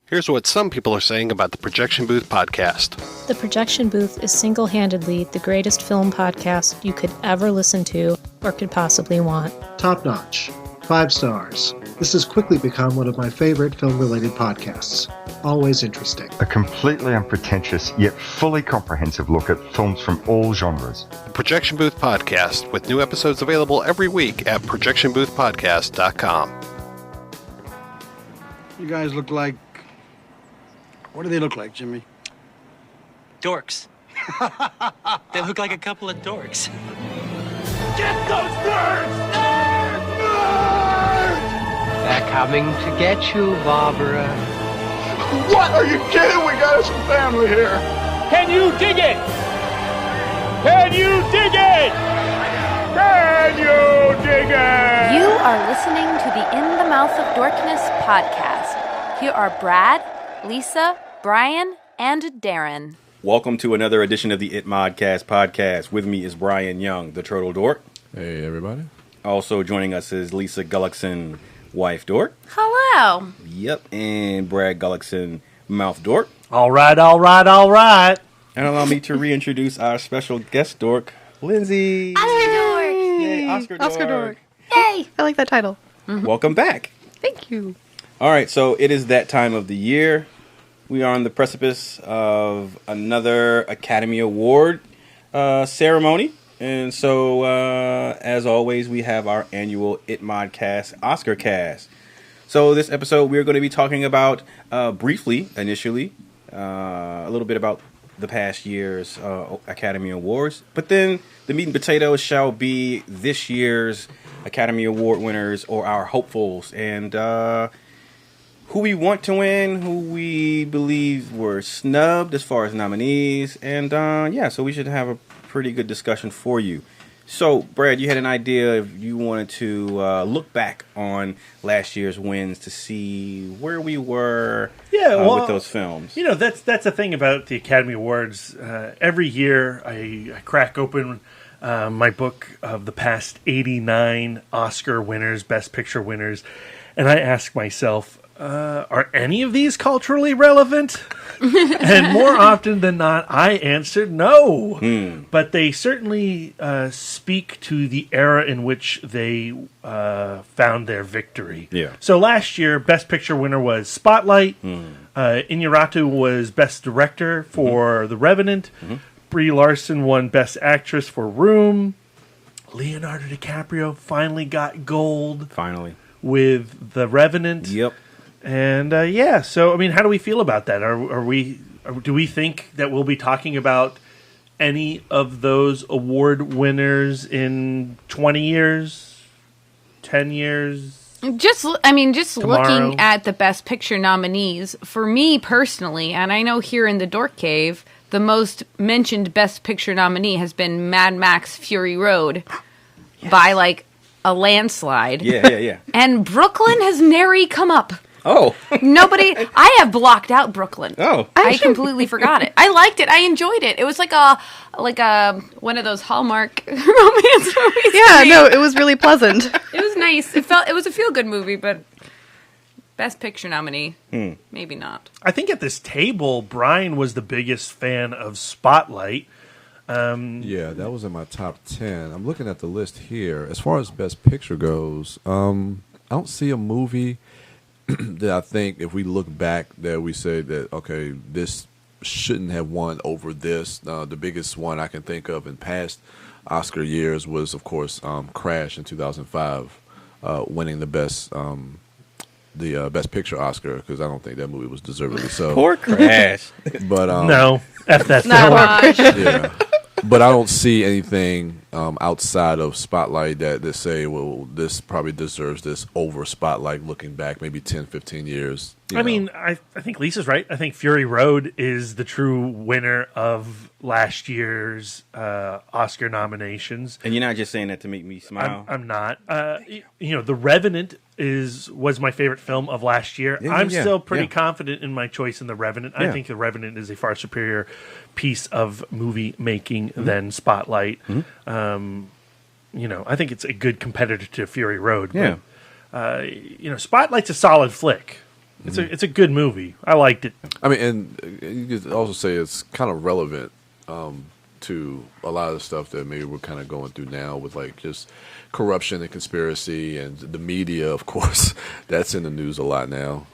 Here's what some people are saying about the Projection Booth podcast. The Projection Booth is single-handedly the greatest film podcast you could ever listen to or could possibly want. Top notch. 5 stars. This has quickly become one of my favorite film-related podcasts. Always interesting. A completely unpretentious yet fully comprehensive look at films from all genres. The Projection Booth podcast, with new episodes available every week at projectionboothpodcast.com. You guys look like... What do they look like, Jimmy? Dorks. They look like a couple of dorks. Get those nerds! Nerds! Nerds! They're coming to get you, Barbara. What? Are you kidding? We got us some family here. Can you dig it? Can you dig it? Can you dig it? You are listening to the In the Mouth of Dorkness podcast. Here are Brad, Lisa, Brian, and Darren. Welcome to another edition of the It Modcast podcast. With me is Brian Young, the Turtle Dork. Hey, everybody. Also joining us is Lisa Gullickson, wife Dork. Hello. Yep, and Brad Gullickson, mouth Dork. All right. And allow me to reintroduce our special guest Dork, Lindsay. Oscar Dork. Yay, Oscar Dork. Yay. I like that title. Welcome back. Thank you. All right, so it is that time of the year. We are on the precipice of another Academy Award ceremony. And so, as always, we have our annual It Modcast, OSCARcast. So this episode, we're going to be talking about, briefly, initially, a little bit about the past year's Academy Awards. But then the meat and potatoes shall be this year's Academy Award winners or our hopefuls. And who we want to win, who we believe were snubbed as far as nominees. And so we should have a pretty good discussion for you. So, Brad, you had an idea if you wanted to look back on last year's wins to see where we were with those films. You know, that's the thing about the Academy Awards. Every year I crack open my book of the past 89 Oscar winners, Best Picture winners, and I ask myself, are any of these culturally relevant? And more often than not, I answered no. But they certainly speak to the era in which they found their victory. Yeah. So last year, Best Picture winner was Spotlight. Iñárritu was Best Director for The Revenant. Brie Larson won Best Actress for Room. Leonardo DiCaprio finally got gold. Finally. With The Revenant. Yep. And so I mean, how do we feel about that? Do we think that we'll be talking about any of those award winners in 20 years, 10 years? Just tomorrow? Looking at the Best Picture nominees, for me personally, and I know here in the Dork Cave, the most mentioned Best Picture nominee has been Mad Max Fury Road by like a landslide. Yeah. And Brooklyn has nary come up. Oh. I have blocked out Brooklyn. Oh. I completely forgot it. I liked it. I enjoyed it. It was like a one of those Hallmark romance movies. Yeah, no, it was really pleasant. It was nice. It was a feel-good movie, but Best Picture nominee, maybe not. I think at this table, Brian was the biggest fan of Spotlight. Yeah, that was in my top 10. I'm looking at the list here. As far as Best Picture goes, I don't see a movie that I think if we look back that we say that, okay, this shouldn't have won over this. The biggest one I can think of in past Oscar years was, of course, Crash in 2005, winning the Best Picture Oscar, because I don't think that movie was deservedly so. Poor Crash. But no, F that film. Yeah. But I don't see anything outside of Spotlight that say, well, this probably deserves this over Spotlight looking back maybe 10, 15 years. I mean, I think Lisa's right. I think Fury Road is the true winner of last year's Oscar nominations. And you're not just saying that to make me smile? I'm not. The Revenant was my favorite film of last year. I'm still pretty confident in my choice in The Revenant. I think The Revenant is a far superior piece of movie making than Spotlight. I think it's a good competitor to Fury Road. Yeah. Spotlight's a solid flick. It's a good movie. I liked it. I mean, and you could also say it's kind of relevant to a lot of the stuff that maybe we're kind of going through now with like just corruption and conspiracy and the media, of course. That's in the news a lot now.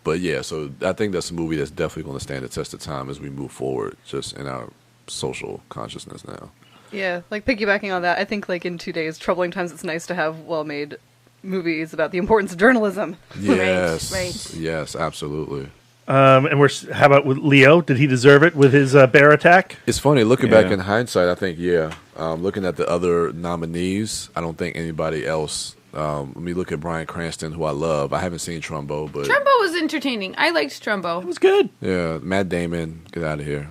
But yeah, so I think that's a movie that's definitely going to stand the test of time as we move forward, just in our social consciousness now. Yeah, like piggybacking on that, I think like in today's troubling times, it's nice to have well-made movies about the importance of journalism. Yes, Right. Yes, absolutely. And how about with Leo? Did he deserve it with his bear attack? It's funny looking back in hindsight. I think looking at the other nominees, I don't think anybody else. Let me look at Bryan Cranston, who I love. I haven't seen Trumbo, but Trumbo was entertaining. I liked Trumbo. It was good. Yeah, Matt Damon, get out of here.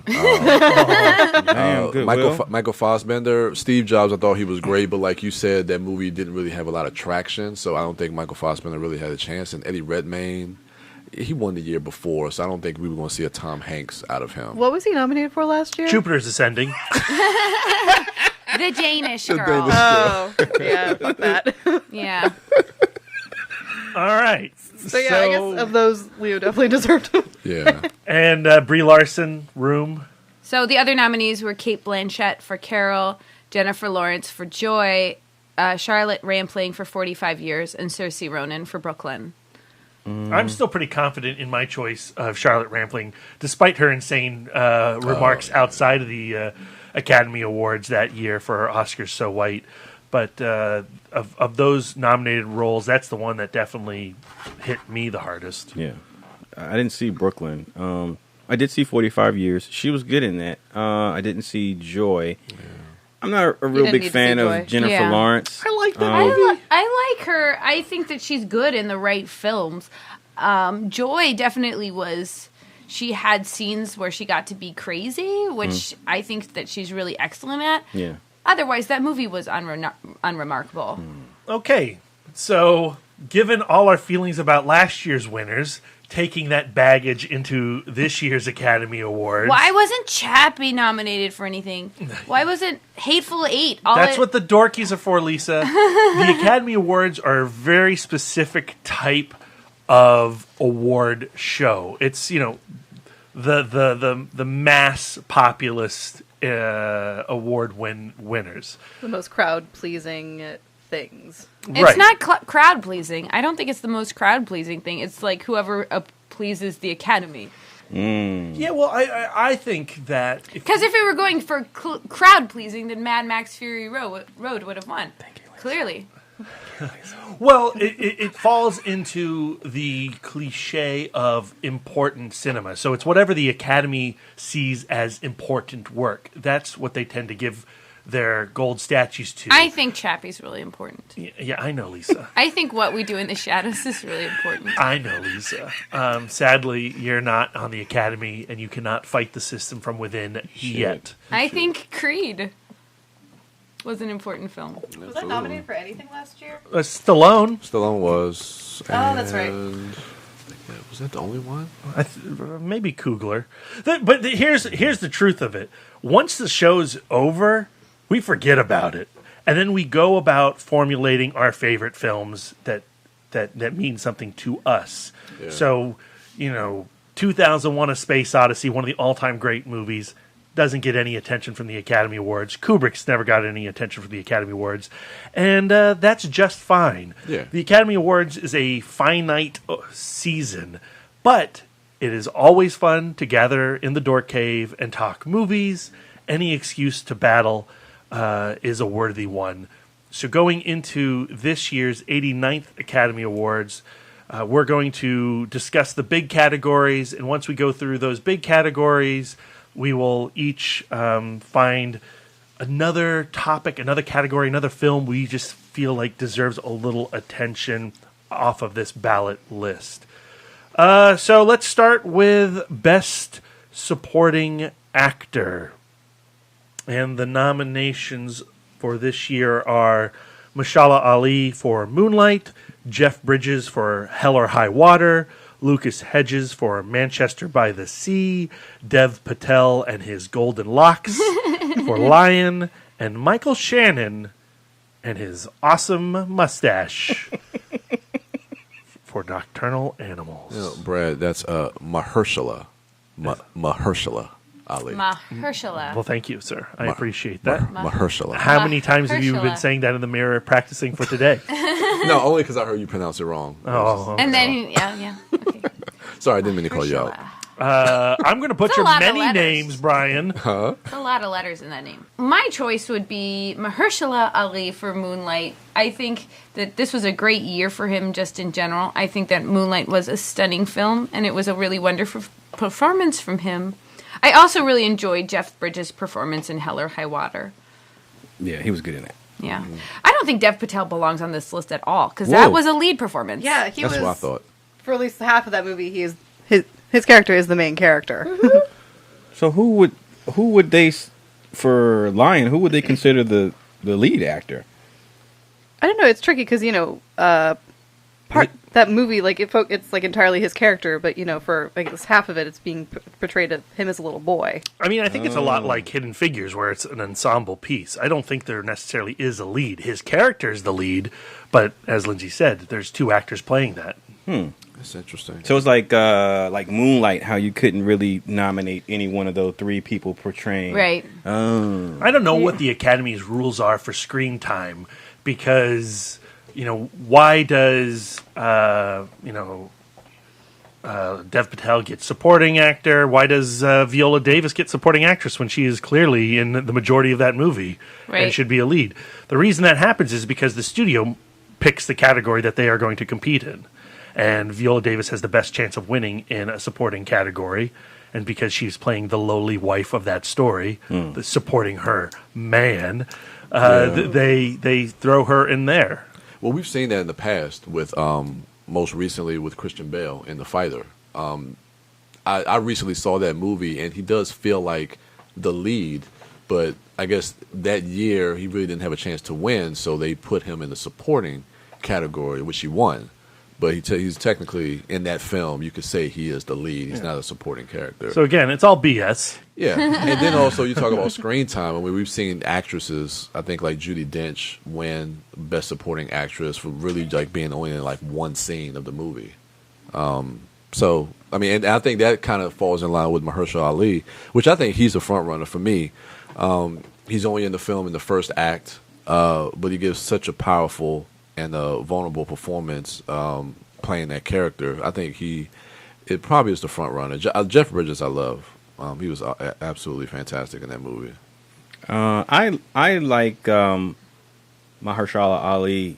Good Michael Fassbender, Steve Jobs. I thought he was great, but like you said, that movie didn't really have a lot of traction, so I don't think Michael Fassbender really had a chance. And Eddie Redmayne, he won the year before, so I don't think we were going to see a Tom Hanks out of him. What was he nominated for last year? Jupiter's Ascending. The Danish The girl. Danish Oh, yeah, fuck that. Yeah. All right. So yeah, I guess of those, Leo definitely deserved it. Yeah. And Brie Larson, Room. So the other nominees were Cate Blanchett for Carol, Jennifer Lawrence for Joy, Charlotte Rampling for 45 Years, and Saoirse Ronan for Brooklyn. I'm still pretty confident in my choice of Charlotte Rampling, despite her insane remarks outside of the Academy Awards that year for her Oscars So White. But of those nominated roles, that's the one that definitely hit me the hardest. Yeah. I didn't see Brooklyn. I did see 45 Years. She was good in that. I didn't see Joy. Yeah. I'm not a real big fan of Jennifer Lawrence. I like that movie. I like her. I think that she's good in the right films. Joy definitely was. She had scenes where she got to be crazy, which I think that she's really excellent at. Yeah. Otherwise, that movie was unremarkable. Okay, so given all our feelings about last year's winners, taking that baggage into this year's Academy Awards. Why wasn't Chappie nominated for anything? Why wasn't Hateful Eight? That's what the dorkies are for, Lisa. The Academy Awards are a very specific type of award show. It's, the mass populist award winners. The most crowd-pleasing things. It's not crowd pleasing. I don't think it's the most crowd pleasing thing. It's like whoever pleases the Academy. Yeah, well, I think that because if we were going for crowd pleasing, then Mad Max Fury Road would have won. Thank you, clearly. Well, it falls into the cliche of important cinema. So it's whatever the Academy sees as important work. That's what they tend to give their gold statues to. I think Chappie's really important. Yeah, I know, Lisa. I think What We Do in the Shadows is really important. I know, Lisa. Sadly, you're not on the Academy, and you cannot fight the system from within yet. I think Creed was an important film. Was that nominated for anything last year? Stallone. Stallone was. Oh, that's right. Was that the only one? Maybe Coogler. But here's the truth of it. Once the show's over, we forget about it. And then we go about formulating our favorite films that mean something to us. Yeah. So, 2001: A Space Odyssey, one of the all-time great movies, doesn't get any attention from the Academy Awards. Kubrick's never got any attention from the Academy Awards. And that's just fine. Yeah. The Academy Awards is a finite season, but it is always fun to gather in the Dork Cave and talk movies. Any excuse to battle is a worthy one. So going into this year's 89th Academy Awards, we're going to discuss the big categories. And once we go through those big categories, we will each find another topic, another category, another film we just feel like deserves a little attention off of this ballot list. So let's start with Best Supporting Actor. And the nominations for this year are Mahershala Ali for Moonlight, Jeff Bridges for Hell or High Water, Lucas Hedges for Manchester by the Sea, Dev Patel and his Golden Locks for Lion, and Michael Shannon and his awesome mustache for Nocturnal Animals. You know, Brad, that's Mahershala. Mahershala Ali. Mahershala. Well, thank you, sir. I appreciate that. Mahershala. How many times have you been saying that in the mirror practicing for today? No, only because I heard you pronounce it wrong. Oh, and then, yeah. Okay. Sorry, I didn't mean to call you out. I'm going to butcher many names, Brian. Huh? There's a lot of letters in that name. My choice would be Mahershala Ali for Moonlight. I think that this was a great year for him just in general. I think that Moonlight was a stunning film, and it was a really wonderful performance from him. I also really enjoyed Jeff Bridges' performance in Hell or High Water. Yeah, he was good in that. Yeah. I don't think Dev Patel belongs on this list at all, because that was a lead performance. Yeah, That's what I thought. For at least half of that movie, his character is the main character. So who would they, for Lion, who would they consider the lead actor? I don't know. It's tricky because that movie, like it's like entirely his character, but for like this half of it, it's being portrayed as him as a little boy. I mean, I think it's a lot like Hidden Figures, where it's an ensemble piece. I don't think there necessarily is a lead. His character is the lead, but as Lindsay said, there's two actors playing that. That's interesting. So it's like Moonlight, how you couldn't really nominate any one of those three people portraying. Right. Oh. I don't know what the Academy's rules are for screen time, because why does Dev Patel get supporting actor? Why does Viola Davis get supporting actress when she is clearly in the majority of that movie and should be a lead? The reason that happens is because the studio picks the category that they are going to compete in. And Viola Davis has the best chance of winning in a supporting category. And because she's playing the lowly wife of that story, supporting her man, they throw her in there. Well, we've seen that in the past with most recently with Christian Bale in The Fighter. I recently saw that movie, and he does feel like the lead, but I guess that year he really didn't have a chance to win, so they put him in the supporting category, which he won. But he's technically, in that film, you could say he is the lead. He's not a supporting character. So again, it's all BS. Yeah. And then also you talk about screen time. I mean, we've seen actresses, I think like Judi Dench, win Best Supporting Actress for really like being only in like one scene of the movie. So, I mean, and I think that kind of falls in line with Mahershala Ali, which I think he's a front runner for me. He's only in the film in the first act, but he gives such a powerful and a vulnerable performance playing that character. I think it probably is the front runner. Jeff Bridges I love. He was absolutely fantastic in that movie. I like Mahershala Ali.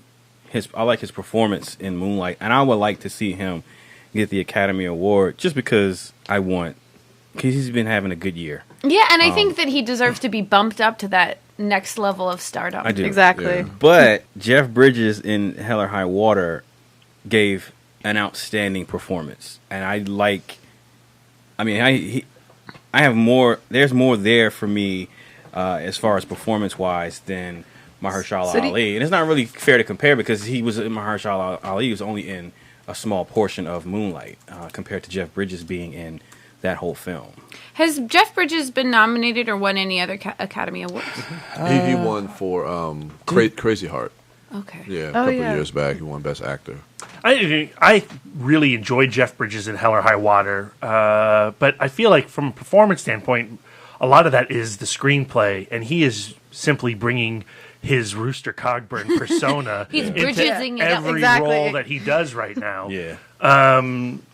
I like his performance in Moonlight, and I would like to see him get the Academy Award just because he's been having a good year. Yeah, and I think that he deserves to be bumped up to that next level of stardom. I do. Exactly. Yeah. But Jeff Bridges in Hell or High Water gave an outstanding performance. And I have more, there's more there for me as far as performance-wise than Mahershala Ali. And it's not really fair to compare because Mahershala Ali was only in a small portion of Moonlight compared to Jeff Bridges being in that whole film. Has Jeff Bridges been nominated or won any other Academy Awards? He won for Crazy Heart. Okay. Yeah, a couple years back, he won Best Actor. I really enjoyed Jeff Bridges in Hell or High Water, but I feel like from a performance standpoint, a lot of that is the screenplay, and he is simply bringing his Rooster Cogburn persona into every role that he does right now. Yeah.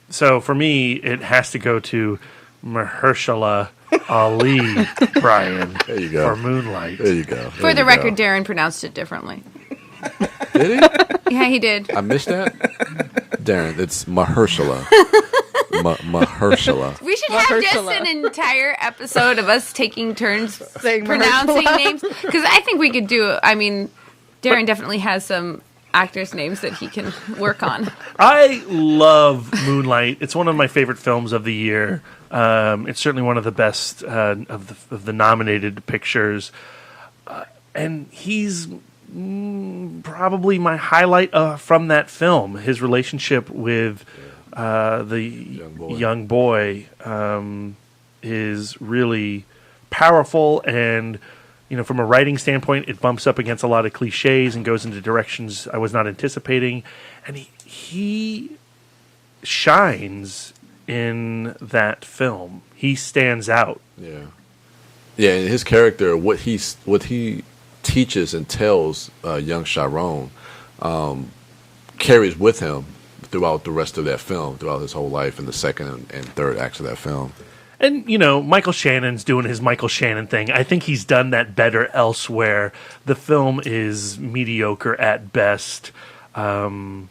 So for me, it has to go to Mahershala Ali, Brian, there you go. for Moonlight. There you go. For the record, Darren pronounced it differently. Did he? Yeah, he did. I missed that? Darren, it's Mahershala. Mahershala. We should have just an entire episode of us taking turns pronouncing names. Because I think we could Darren definitely has some actors' names that he can work on. I love Moonlight. It's one of my favorite films of the year. It's certainly one of the best of the nominated pictures. And he's probably my highlight from that film. His relationship with the young boy is really powerful, and from a writing standpoint, it bumps up against a lot of cliches and goes into directions I was not anticipating. And he shines in that film. He stands out. Yeah, and his character, what he teaches and tells young Chiron, carries with him throughout the rest of that film, throughout his whole life in the second and third acts of that film. And, Michael Shannon's doing his Michael Shannon thing. I think he's done that better elsewhere. The film is mediocre at best. I'm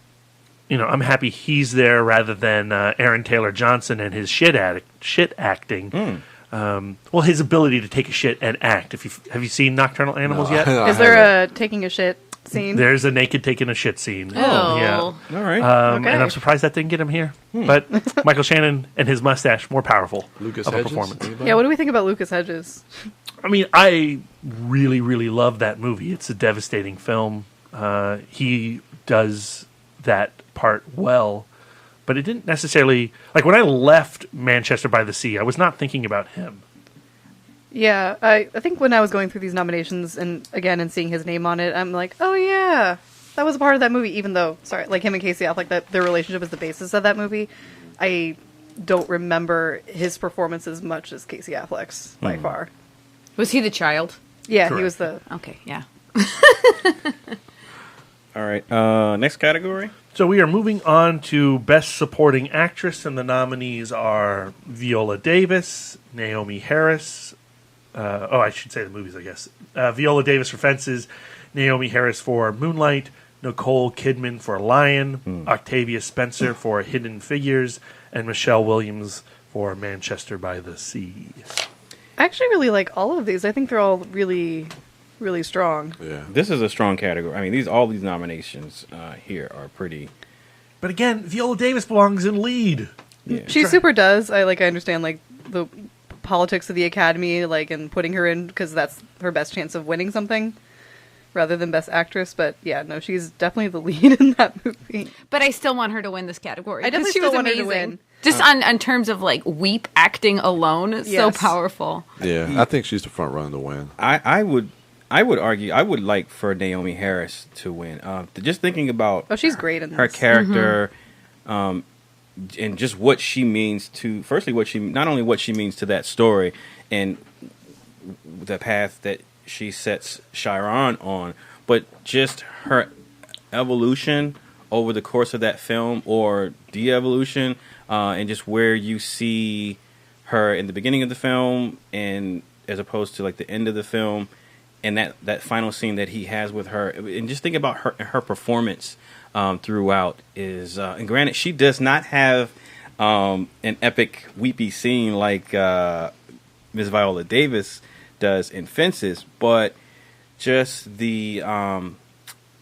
happy he's there rather than Aaron Taylor Johnson and his shit acting. Well, his ability to take a shit and act. Have you seen Nocturnal Animals yet? Is there a taking a shit scene? There's a naked taking a shit scene. Oh. Yeah. All right. And I'm surprised that didn't get him here. But Michael Shannon and his mustache, more powerful Lucas of a Hedges? performance. Anybody? Yeah, what do we think about Lucas Hedges? I mean, I really, really love that movie. It's a devastating film. He does that part well. But it didn't necessarily... Like, when I left Manchester by the Sea, I was not thinking about him. Yeah, I think when I was going through these nominations and seeing his name on it, I'm like, oh yeah, that was a part of that movie. Even though, like him and Casey Affleck, their relationship is the basis of that movie. I don't remember his performance as much as Casey Affleck's by far. Was he the child? Yeah, Correct. he was the. Okay, yeah. All right. Next category. So we are moving on to Best Supporting Actress, and the nominees are Viola Davis, Naomi Harris. I should say the movies, I guess. Viola Davis for Fences, Naomi Harris for Moonlight, Nicole Kidman for Lion, Octavia Spencer for Hidden Figures, and Michelle Williams for Manchester by the Sea. I actually really like all of these. I think they're all really, really strong. Yeah. This is a strong category. I mean, all these nominations here are pretty. But again, Viola Davis belongs in lead. Yeah. She super does. I understand the politics of the Academy, and putting her in because that's her best chance of winning something rather than Best Actress. But yeah, no, she's definitely the lead in that movie. But I still want her to win this category. I definitely she was still want her to amazing. win. Just on terms of weep acting alone, it's so Yes. powerful. Yeah, I think she's the front runner to win. I would argue I would like for Naomi Harris to win. Just thinking about she's great in her this. character, and just what she means to. Firstly, not only what she means to that story and the path that she sets Chiron on, but just her evolution over the course of that film, or de-evolution, and just where you see her in the beginning of the film and as opposed to the end of the film, and that final scene that he has with her, and just think about her performance throughout is, and granted, she does not have an epic weepy scene like Ms. Viola Davis does in Fences, but just the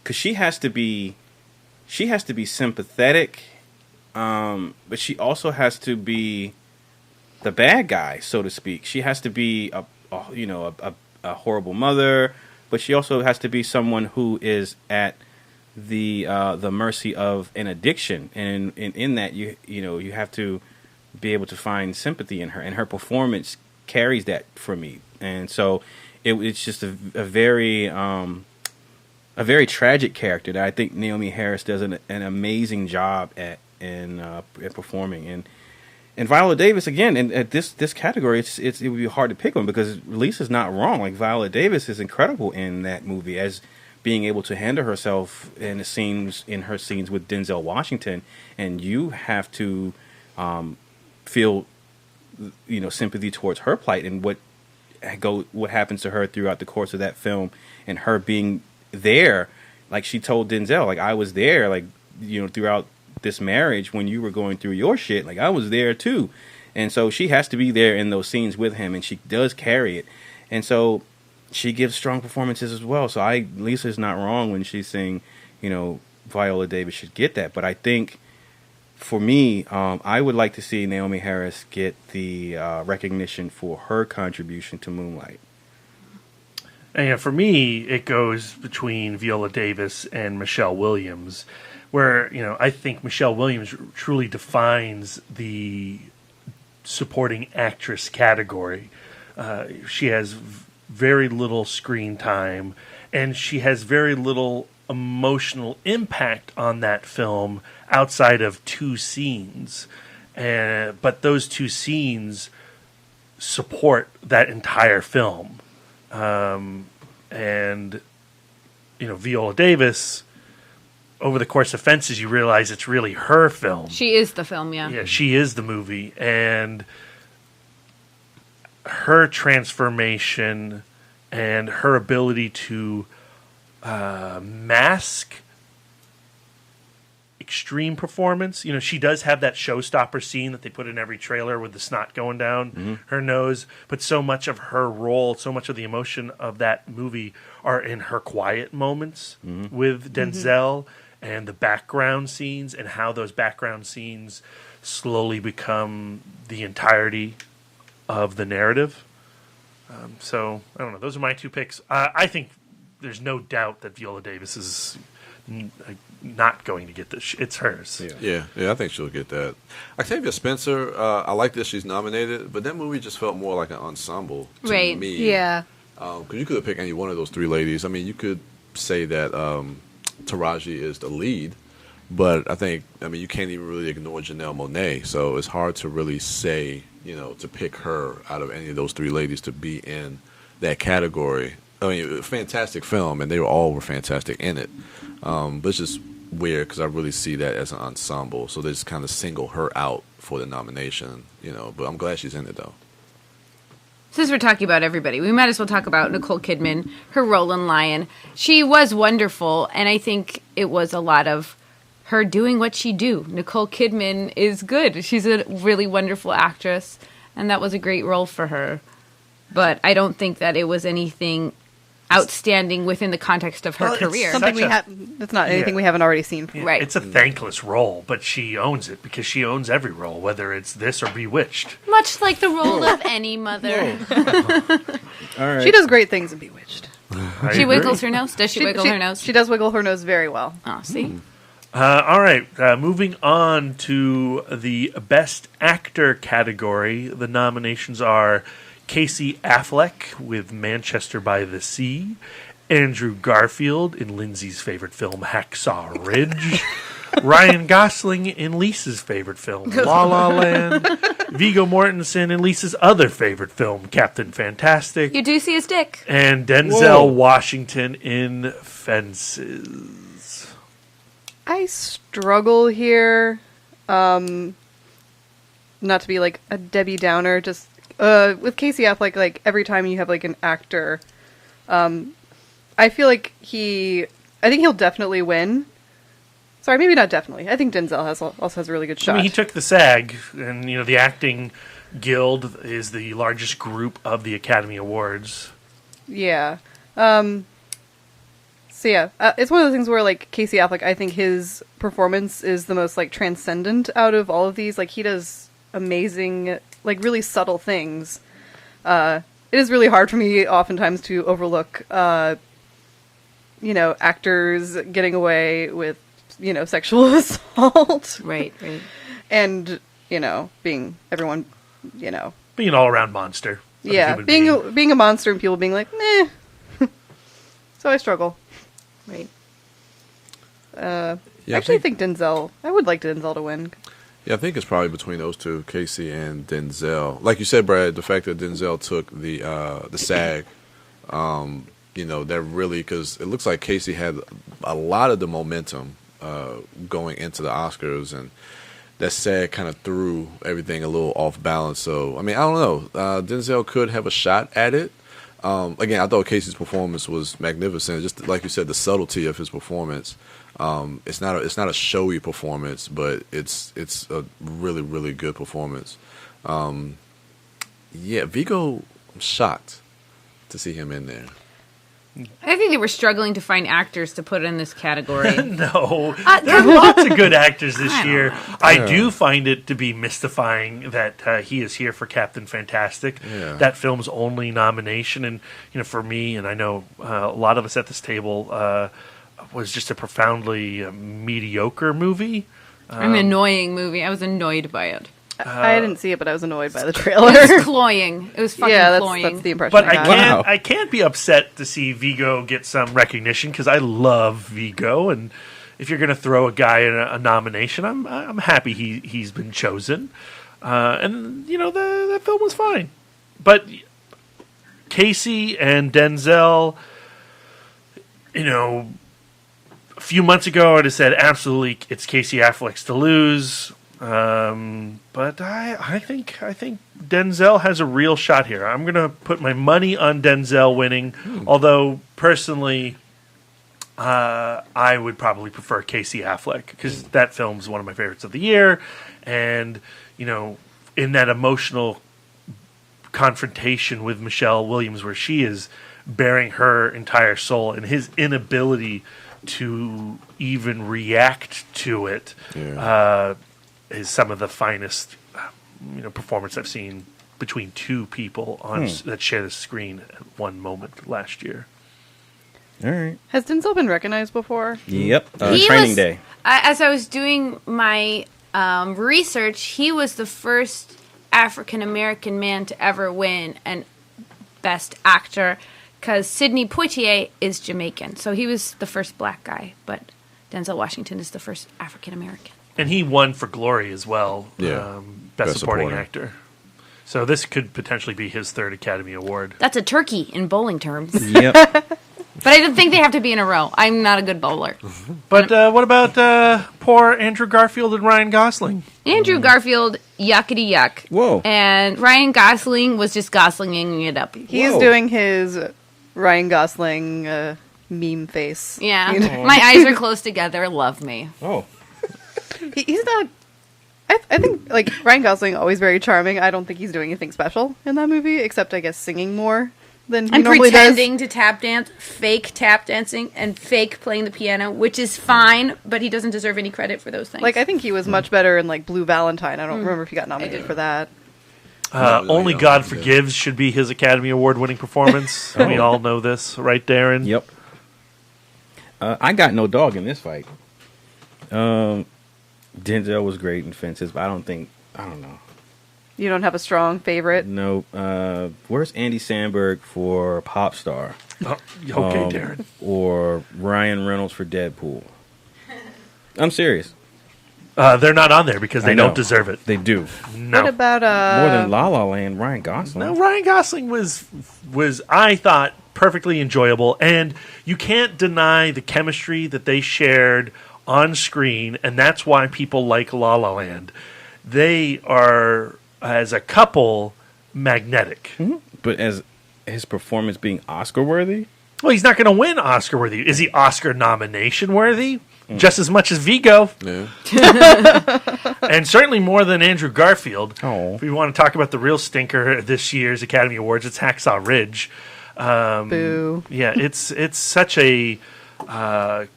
because she has to be sympathetic, but she also has to be the bad guy, so to speak. She has to be a horrible mother, but she also has to be someone who is at the mercy of an addiction, and in that you have to be able to find sympathy in her, and her performance carries that for me. And so it's just a very tragic character that I think Naomi Harris does an amazing job at performing. And Viola Davis, again, in at this category, it would be hard to pick one because Lisa's not wrong. Viola Davis is incredible in that movie as being able to handle herself in her scenes with Denzel Washington, and you have to feel sympathy towards her plight and what happens to her throughout the course of that film, and her being there, like she told Denzel, I was there, throughout this marriage when you were going through your shit, I was there too. And so she has to be there in those scenes with him, and she does carry it. And so she gives strong performances as well. So Lisa's not wrong when she's saying, Viola Davis should get that. But I think for me, I would like to see Naomi Harris get the recognition for her contribution to Moonlight. And for me, it goes between Viola Davis and Michelle Williams, where I think Michelle Williams truly defines the supporting actress category. She has very little screen time, and she has very little emotional impact on that film outside of 2 scenes. But those 2 scenes support that entire film. And, Viola Davis, over the course of Fences, you realize it's really her film. She is the film, yeah. Yeah, she is the movie. And her transformation and her ability to mask extreme performance. She does have that showstopper scene that they put in every trailer with the snot going down her nose, but so much of her role, so much of the emotion of that movie are in her quiet moments with Denzel and the background scenes, and how those background scenes slowly become the entirety of the narrative. So, I don't know. Those are my 2 picks. I think there's no doubt that Viola Davis is not going to get this. It's hers. Yeah, I think she'll get that. Octavia Spencer, I like that she's nominated, but that movie just felt more like an ensemble to me. Yeah. Because you could have picked any one of those 3 ladies. I mean, you could say that Taraji is the lead, but you can't even really ignore Janelle Monáe. So it's hard to really say, to pick her out of any of those 3 ladies to be in that category. I mean, fantastic film, and they all were fantastic in it. But it's just weird because I really see that as an ensemble. So they just kind of single her out for the nomination, But I'm glad she's in it, though. Since we're talking about everybody, we might as well talk about Nicole Kidman, her role in Lion. She was wonderful, and I think it was a lot of her doing what she do. Nicole Kidman is good. She's a really wonderful actress, and that was a great role for her. But I don't think that it was anything outstanding within the context of her career. It's not anything we haven't already seen. Yeah, right. It's a thankless role, but she owns it because she owns every role, whether it's this or Bewitched. Much like the role of any mother. All right. She does great things in Bewitched. She wiggles her nose. Does she wiggle her nose? She does wiggle her nose very well. Oh, see? All right. Moving on to the Best Actor category. The nominations are Casey Affleck with Manchester by the Sea, Andrew Garfield in Lindsay's favorite film Hacksaw Ridge, Ryan Gosling in Lisa's favorite film La La Land, Viggo Mortensen in Lisa's other favorite film Captain Fantastic. You do see his dick. And Denzel Washington in Fences. I struggle here. Not to be like a Debbie Downer, just with Casey Affleck, like every time you have like an actor, I feel like I think he'll definitely win. Sorry, maybe not definitely. I think Denzel also has a really good shot. I mean, he took the SAG, and the acting guild is the largest group of the Academy Awards. Yeah. So yeah, it's one of those things where like Casey Affleck, I think his performance is the most like transcendent out of all of these. Like he does amazing, like really subtle things. It is really hard for me oftentimes to overlook, actors getting away with, sexual assault. Right. And, being everyone, being an all-around monster. Yeah, being a monster and people being like, meh. So I struggle. Right. I think Denzel, I would like Denzel to win. Yeah, I think it's probably between those two, Casey and Denzel. Like you said, Brad, the fact that Denzel took the SAG, that really, because it looks like Casey had a lot of the momentum going into the Oscars, and that SAG kind of threw everything a little off balance. So, I mean, I don't know. Denzel could have a shot at it. Again, I thought Casey's performance was magnificent. Just like you said, the subtlety of his performance. It's not a showy performance, but it's a really, really good performance. Viggo, I'm shocked to see him in there. I think they were struggling to find actors to put in this category. No. There are lots of good actors this year. I do find it to be mystifying that he is here for Captain Fantastic. Yeah. That film's only nomination. And, for me, and I know a lot of us at this table, was just a profoundly mediocre movie. An annoying movie. I was annoyed by it. I didn't see it, but I was annoyed by the trailer. It was cloying. It was fucking cloying. That's the impression But I got. I can't be upset to see Vigo get some recognition because I love Vigo, and if you're going to throw a guy in a nomination, I'm happy he's been chosen. And the film was fine, but Casey and Denzel, a few months ago I'd have said absolutely it's Casey Affleck's to lose. But I think Denzel has a real shot here. I'm going to put my money on Denzel winning, although personally I would probably prefer Casey Affleck because that film's one of my favorites of the year. And, in that emotional confrontation with Michelle Williams where she is bearing her entire soul and his inability to even react to it is some of the finest performance I've seen between two people that share the screen at one moment last year. All right. Has Denzel been recognized before? Yep. Training Day. As I was doing my research, he was the first African American man to ever win an Best Actor because Sidney Poitier is Jamaican. So he was the first black guy, but Denzel Washington is the first African American. And he won for Glory as well. Yeah. Best Supporting Actor. So this could potentially be his third Academy Award. That's a turkey in bowling terms. Yep. But I don't think they have to be in a row. I'm not a good bowler. But what about poor Andrew Garfield and Ryan Gosling? Andrew Garfield, yuckity yuck. Whoa. And Ryan Gosling was just Goslinging it up. He's doing his Ryan Gosling meme face. Yeah. My eyes are close together. Love me. Oh. He's not... I think, Ryan Gosling, always very charming. I don't think he's doing anything special in that movie, except, I guess, singing more than he normally does. Pretending to tap dance, fake tap dancing, and fake playing the piano, which is fine, but he doesn't deserve any credit for those things. I think he was much better in, Blue Valentine. I don't remember if he got nominated for that. Only God Forgives should be his Academy Award-winning performance. We all know this, right, Darren? Yep. I got no dog in this fight. Denzel was great in Fences, but I don't know. You don't have a strong favorite? No. Where's Andy Samberg for Pop Star? Oh, okay, Darren. Or Ryan Reynolds for Deadpool. I'm serious. They're not on there because they don't deserve it. They do. No. What about more than La La Land? Ryan Gosling. No, Ryan Gosling was I thought perfectly enjoyable, and you can't deny the chemistry that they shared on screen, and that's why people like La La Land. They are, as a couple, magnetic. Mm-hmm. But as his performance being Oscar worthy? Well, he's not going to win Oscar worthy. Is he Oscar nomination worthy? Just as much as Vigo. Yeah. And certainly more than Andrew Garfield. Oh. If we want to talk about the real stinker this year's Academy Awards, it's Hacksaw Ridge. Boo. Yeah, it's such a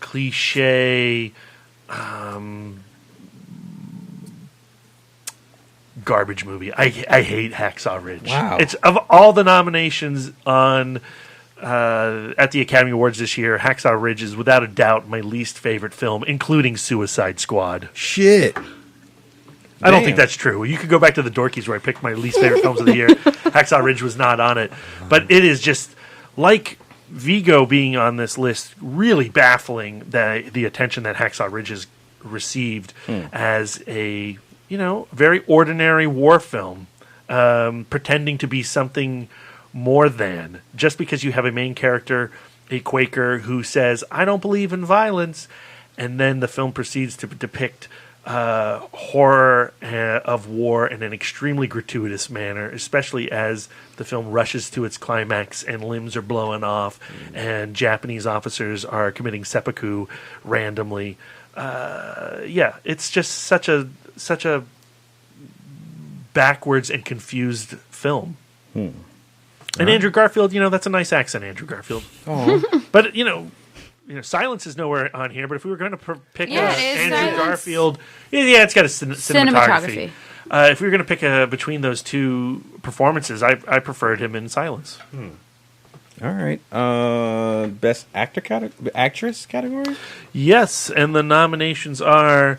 cliche garbage movie. I hate Hacksaw Ridge. Wow. It's of all the nominations on at the Academy Awards this year, Hacksaw Ridge is without a doubt my least favorite film, including Suicide Squad. Shit. I don't think that's true. You could go back to the Dorkies where I picked my least favorite films of the year. Hacksaw Ridge was not on it. But it is just, like Vigo being on this list, really baffling the attention that Hacksaw Ridge has received as a, very ordinary war film, pretending to be something more than. Just because you have a main character, a Quaker, who says, I don't believe in violence, and then the film proceeds to depict horror of war in an extremely gratuitous manner, especially as the film rushes to its climax and limbs are blowing off and Japanese officers are committing seppuku randomly. It's just such a backwards and confused film. And Andrew Garfield, that's a nice accent, Andrew Garfield. But, Silence is nowhere on here, but if we were going to pick Andrew Silence. Garfield... Yeah, it's got a cinematography. If we were going to pick between those two performances, I preferred him in Silence. All right. Best actress category? Yes, and the nominations are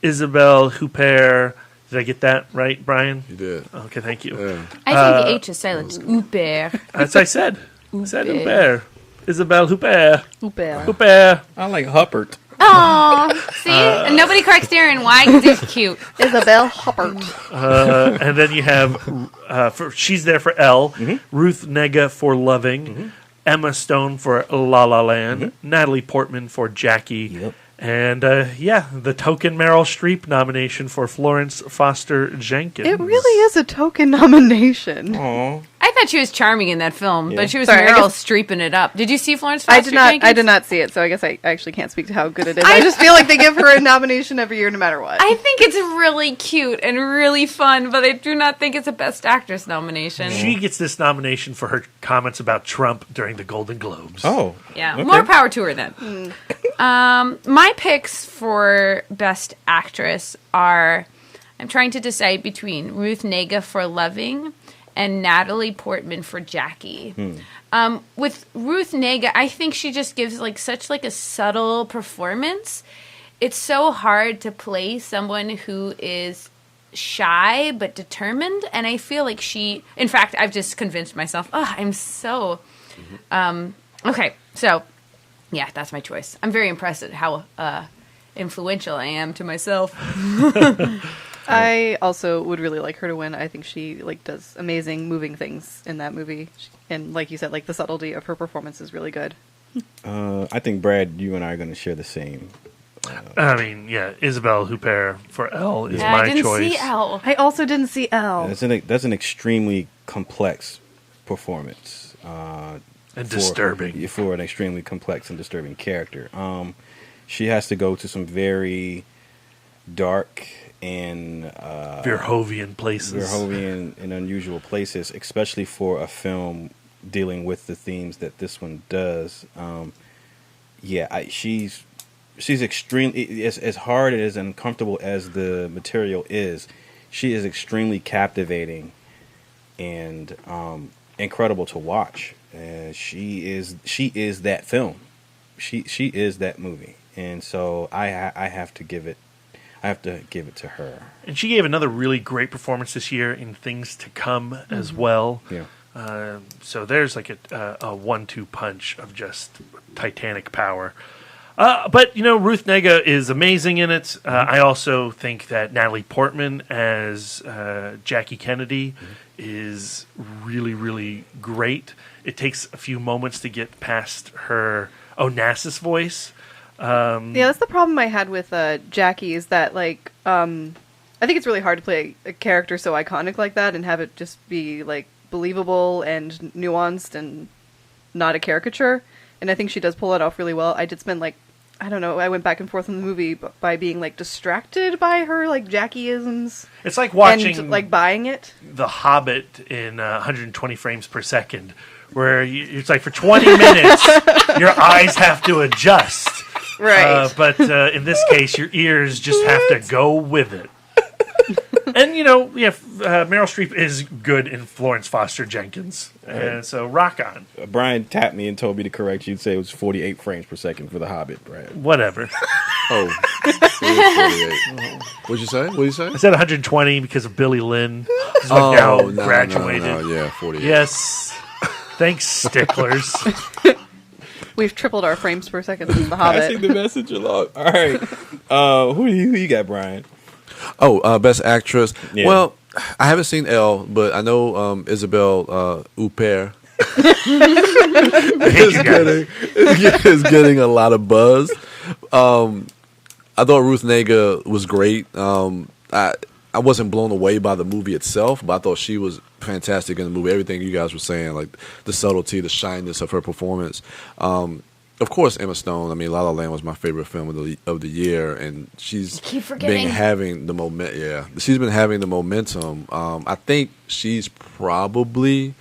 Isabelle Huppert, Did I get that right, Brian? You did. Okay, thank you. Yeah. I think the H is silent. Huppert. That's what I said. I said Huppert. Isabelle Huppert. Huppert. Huppert. I like Huppert. Oh, see? And nobody corrects Darren. Why? Because he's cute. Isabelle Huppert. And then you have, she's there for Elle, Ruth Negga for Loving, Emma Stone for La La Land, Natalie Portman for Jackie, and the token Meryl Streep nomination for Florence Foster Jenkins. It really is a token nomination. Aww. I thought she was charming in that film, but she was Sorry, Meryl Streeping it up. Did you see Florence Foster Jenkins? I did not see it, so I guess I actually can't speak to how good it is. I just feel like they give her a nomination every year no matter what. I think it's really cute and really fun, but I do not think it's a Best Actress nomination. She gets this nomination for her comments about Trump during the Golden Globes. Oh. Yeah, more power to her then. My picks for Best Actress are, I'm trying to decide between Ruth Negga for Loving and Natalie Portman for Jackie. With Ruth Negga, I think she just gives such a subtle performance. It's so hard to play someone who is shy but determined, and I feel like in fact, I've just convinced myself, I'm so... okay, so, yeah, that's my choice. I'm very impressed at how influential I am to myself. I also would really like her to win. I think she does amazing moving things in that movie, and like you said, the subtlety of her performance is really good. I think Brad, you and I are going to share the same. Isabelle Huppert for Elle is my choice. I didn't see Elle. I also didn't see Elle. That's an extremely complex performance. And disturbing. For an extremely complex and disturbing character. She has to go to some very dark and Verhoeven places. Verhoeven and unusual places, especially for a film dealing with the themes that this one does. She's extremely, as hard and as uncomfortable as the material is, she is extremely captivating and incredible to watch. She is that film. She is that movie, and so I have to give it to her. And she gave another really great performance this year in Things to Come as well. Yeah. So there's a 1-2 punch of just titanic power. But Ruth Negga is amazing in it. I also think that Natalie Portman as Jackie Kennedy is really, really great. It takes a few moments to get past her Onassis voice. That's the problem I had with Jackie, is that I think it's really hard to play a character so iconic like that and have it just be believable and nuanced and not a caricature. And I think she does pull it off really well. I did spend I went back and forth in the movie by being distracted by her Jackie-isms. It's like watching and buying it. The Hobbit in 120 frames per second, where it's for 20 minutes your eyes have to adjust. Right. But in this case, your ears just have to go with it. And, Meryl Streep is good in Florence Foster Jenkins. And so rock on. Brian tapped me and told me to correct you and say it was 48 frames per second for The Hobbit, Brad. Whatever. Oh. It was 48. What'd you say? What'd you say? I said 120 because of Billy Lynn. Who's now graduated. No, yeah, 48. Yes. Thanks, sticklers. We've tripled our frames per second since The Hobbit. Passing the message along. All right. Who you got, Brian? Oh, Best Actress. Yeah. Well, I haven't seen Elle, but I know Isabelle Huppert is getting a lot of buzz. I thought Ruth Negga was great. I wasn't blown away by the movie itself, but I thought she was fantastic in the movie. Everything you guys were saying, the subtlety, the shyness of her performance. Of course, Emma Stone. I mean, La La Land was my favorite film of the year, and she's been having the momentum. Yeah, she's been having the momentum. I think she's probably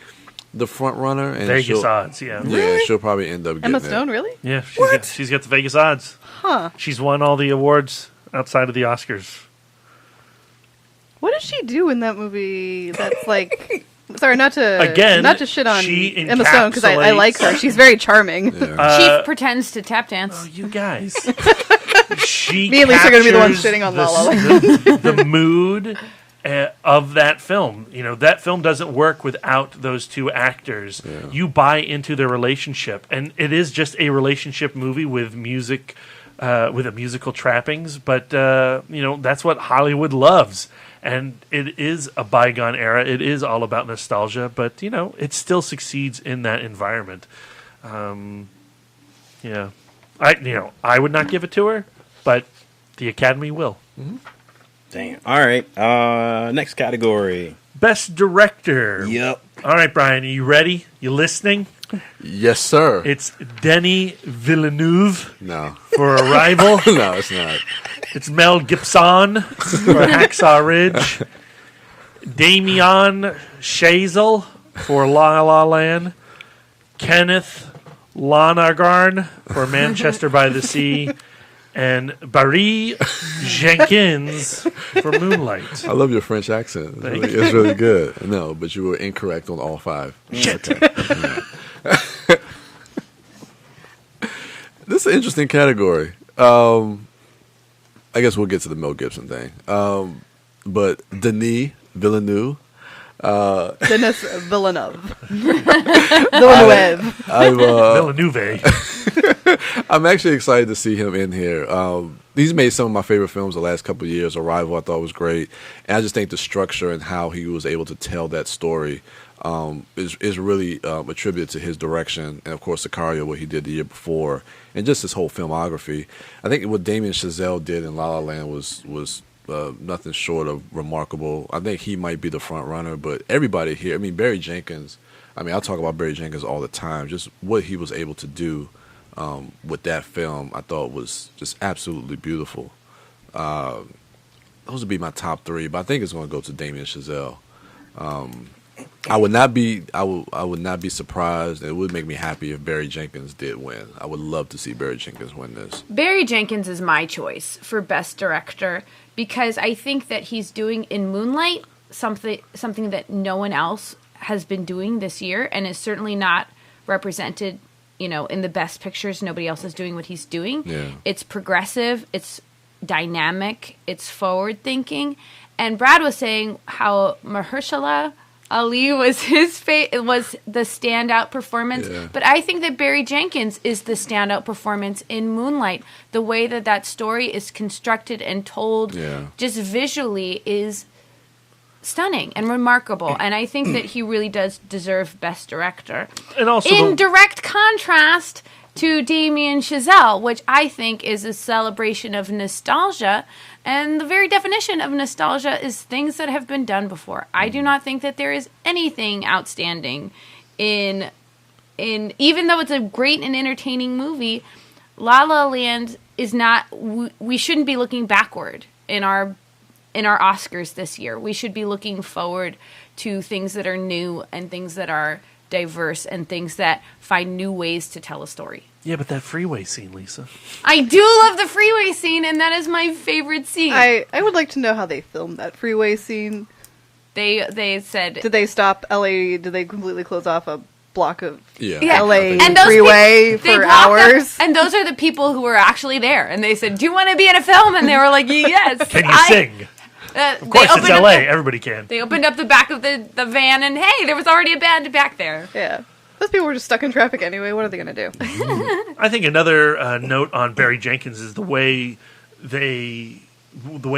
the front runner. And Vegas odds, yeah. Yeah, she'll probably end up getting Emma Stone, really? Yeah, she's got the Vegas odds. Huh. She's won all the awards outside of the Oscars. What does she do in that movie that's sorry, not to shit on she Emma Stone because I like her. She's very charming. She pretends to tap dance. Oh, you guys. She Me and Lisa are going to be the ones shitting on La La Land. the mood of that film. You know, that film doesn't work without those two actors. Yeah. You buy into their relationship, and it is just a relationship movie with music, with a musical trappings. But you know, that's what Hollywood loves, and it is a bygone era. It is all about nostalgia, but you know, it still succeeds in that environment. Yeah, I would not give it to her, but the Academy will. Mm-hmm. Damn. All right. Next category. Best Director. Yep. All right, Brian, are you ready? You listening? Yes, sir. It's Denis Villeneuve. No. For Arrival. No, it's not. It's Mel Gibson for Hacksaw Ridge. Damien Chazelle for La La Land. Kenneth Lonergan for Manchester by the Sea. And Barry Jenkins for Moonlight. I love your French accent. It's really good. No, but you were incorrect on all 5. Shit. Okay. This is an interesting category. I guess we'll get to the Mel Gibson thing. But Denis Villeneuve. Denis Villeneuve. Villeneuve. I'm actually excited to see him in here. He's made some of my favorite films the last couple of years. Arrival I thought was great. And I just think the structure and how he was able to tell that story is really attributed to his direction. And, of course, Sicario, what he did the year before. And just his whole filmography. I think what Damien Chazelle did in La La Land was nothing short of remarkable. I think he might be the front runner. But everybody here, I mean, Barry Jenkins, I talk about Barry Jenkins all the time. Just what he was able to do with that film, I thought was just absolutely beautiful. Those would be my top 3, but I think it's going to go to Damien Chazelle. I would not be surprised. It would make me happy if Barry Jenkins did win. I would love to see Barry Jenkins win this. Barry Jenkins is my choice for Best Director because I think that he's doing in Moonlight something that no one else has been doing this year, and is certainly not represented. You know, in the best pictures, nobody else is doing what he's doing. Yeah. It's progressive, it's dynamic, it's forward-thinking. And Brad was saying how Mahershala Ali was was the standout performance. Yeah. But I think that Barry Jenkins is the standout performance in Moonlight. The way that story is constructed and told just visually is stunning and remarkable, and I think that he really does deserve Best Director. And also in direct contrast to Damien Chazelle, which I think is a celebration of nostalgia, and the very definition of nostalgia is things that have been done before. I do not think that there is anything outstanding in even though it's a great and entertaining movie. La La Land is not. We shouldn't be looking backward in our Oscars this year. We should be looking forward to things that are new and things that are diverse and things that find new ways to tell a story. Yeah, but that freeway scene, Lisa. I do love the freeway scene, and that is my favorite scene. I would like to know how they filmed that freeway scene. They said... Did they stop LA? Did they completely close off a block of Yeah. LA And those freeway they for blocked hours? And those are the people who were actually there. And they said, do you want to be in a film? And they were like, yes. Can you sing? Of course, it's LA. Everybody can. They opened up the back of the van, and hey, there was already a band back there. Yeah. Those people were just stuck in traffic anyway. What are they going to do? I think another note on Barry Jenkins is the way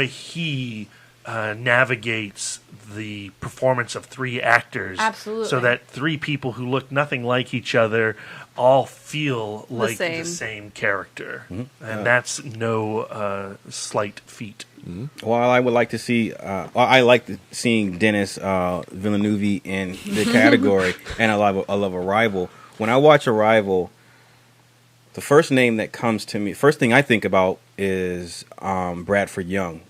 he navigates the performance of 3 actors. Absolutely. So that 3 people who look nothing like each other all feel like the same character. Mm-hmm. And that's no slight feat. Mm-hmm. Well, I would like to see. I like seeing Denis Villeneuve in the category, and I love Arrival. When I watch Arrival, the first name that comes to me, first thing I think about is Bradford Young,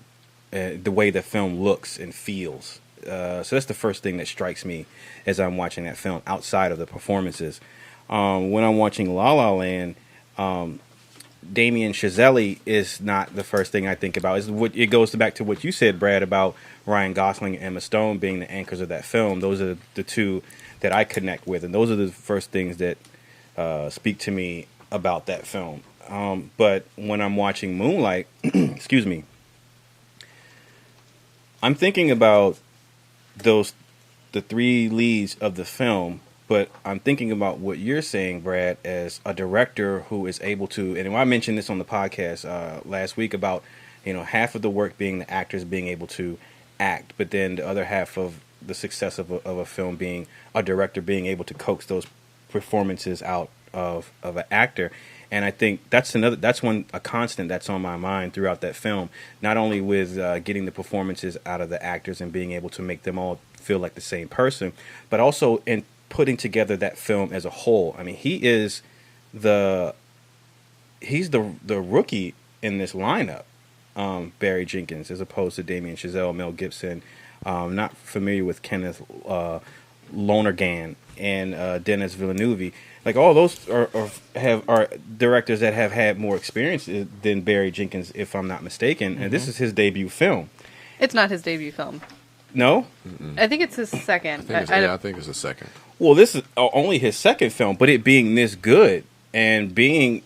the way the film looks and feels. So that's the first thing that strikes me as I'm watching that film, outside of the performances. When I'm watching La La Land, Damien Chazelle is not the first thing I think about. It goes back to what you said, Brad, about Ryan Gosling and Emma Stone being the anchors of that film. Those are the two that I connect with, and those are the first things that speak to me about that film. But when I'm watching Moonlight, excuse me, I'm thinking about the three leads of the film, but I'm thinking about what you're saying, Brad, as a director who is able to, and I mentioned this on the podcast last week about, half of the work being the actors being able to act, but then the other half of the success of a film being a director being able to coax those performances out of an actor. And I think that's a constant that's on my mind throughout that film, not only with getting the performances out of the actors and being able to make them all feel like the same person, but also in putting together that film as a whole. I mean, he's the rookie in this lineup, Barry Jenkins, as opposed to Damien Chazelle, Mel Gibson. Not familiar with Kenneth Lonergan and Denis Villeneuve. Like, all those are directors that have had more experience than Barry Jenkins, if I'm not mistaken. Mm-hmm. And this is his debut film. It's not his debut film. No? Mm-mm. I think it's his second. I think it's his second. Well, this is only his second film, but it being this good and being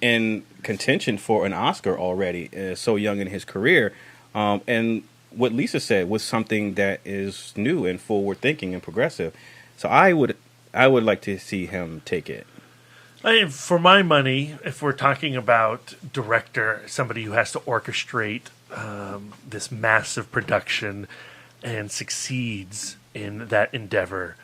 in contention for an Oscar already, so young in his career, and what Lisa said was something that is new and forward-thinking and progressive. So I would like to see him take it. For my money, if we're talking about director, somebody who has to orchestrate this massive production and succeeds in that endeavor,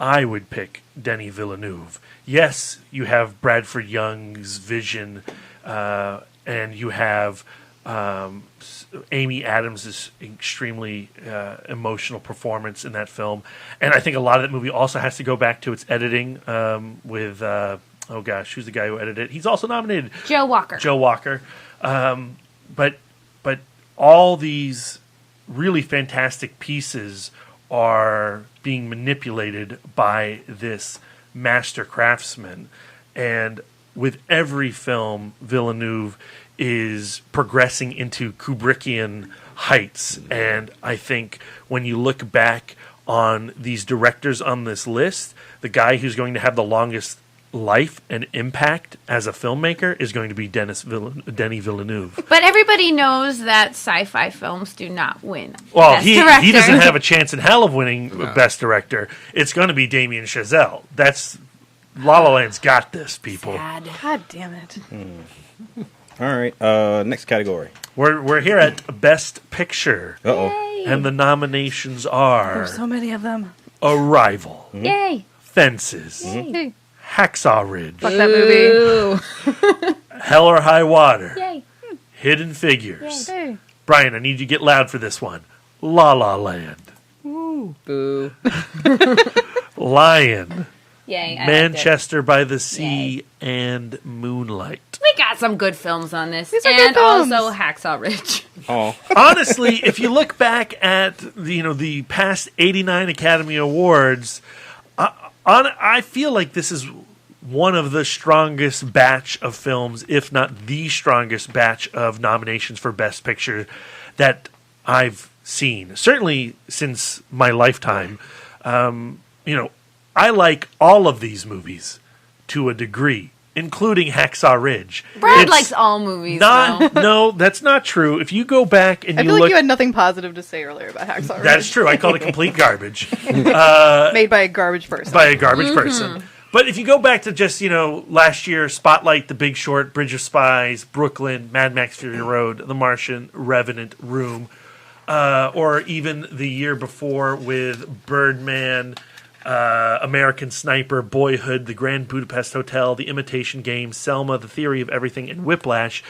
I would pick Denis Villeneuve. Yes, you have Bradford Young's vision, and you have Amy Adams' extremely emotional performance in that film. And I think a lot of that movie also has to go back to its editing with, who's the guy who edited it? He's also nominated. Joe Walker. But all these really fantastic pieces are being manipulated by this master craftsman. And with every film, Villeneuve is progressing into Kubrickian heights. And I think when you look back on these directors on this list, the guy who's going to have the longest life and impact as a filmmaker is going to be Denis Villeneuve. But everybody knows that sci-fi films do not win. Well, Best he Director. doesn't have a chance in hell of winning Best Director. It's going to be Damien Chazelle. That's La La Land's got this, people. Sad. God damn it. All right, next category. We're here at Best Picture. Uh-oh. And the nominations are... There's so many of them. Arrival. Mm-hmm. Yay. Fences. Yay. Hacksaw Ridge. Fuck that movie. Hell or High Water. Yay. Hidden Figures. Yay. Brian, I need you to get loud for this one. La La Land. Ooh. Boo. Lion. Yay. Manchester by the Sea and Moonlight. We got some good films on this. These are and good films. also Hacksaw Ridge. Oh. Honestly, if you look back at the past 89 Academy Awards, I feel like this is one of the strongest batch of films, if not the strongest batch of nominations for Best Picture that I've seen. Certainly since my lifetime. I like all of these movies to a degree, including Hacksaw Ridge. Brad likes all movies, though. No, that's not true. If you go back and I you feel look... like you had nothing positive to say earlier about Hacksaw Ridge. That's true. I called it complete garbage. Made by a garbage person. By a garbage person. But if you go back to just, last year, Spotlight, The Big Short, Bridge of Spies, Brooklyn, Mad Max Fury Road, The Martian, Revenant, Room, or even the year before with Birdman, American Sniper, Boyhood, The Grand Budapest Hotel, The Imitation Game, Selma, The Theory of Everything, and Whiplash,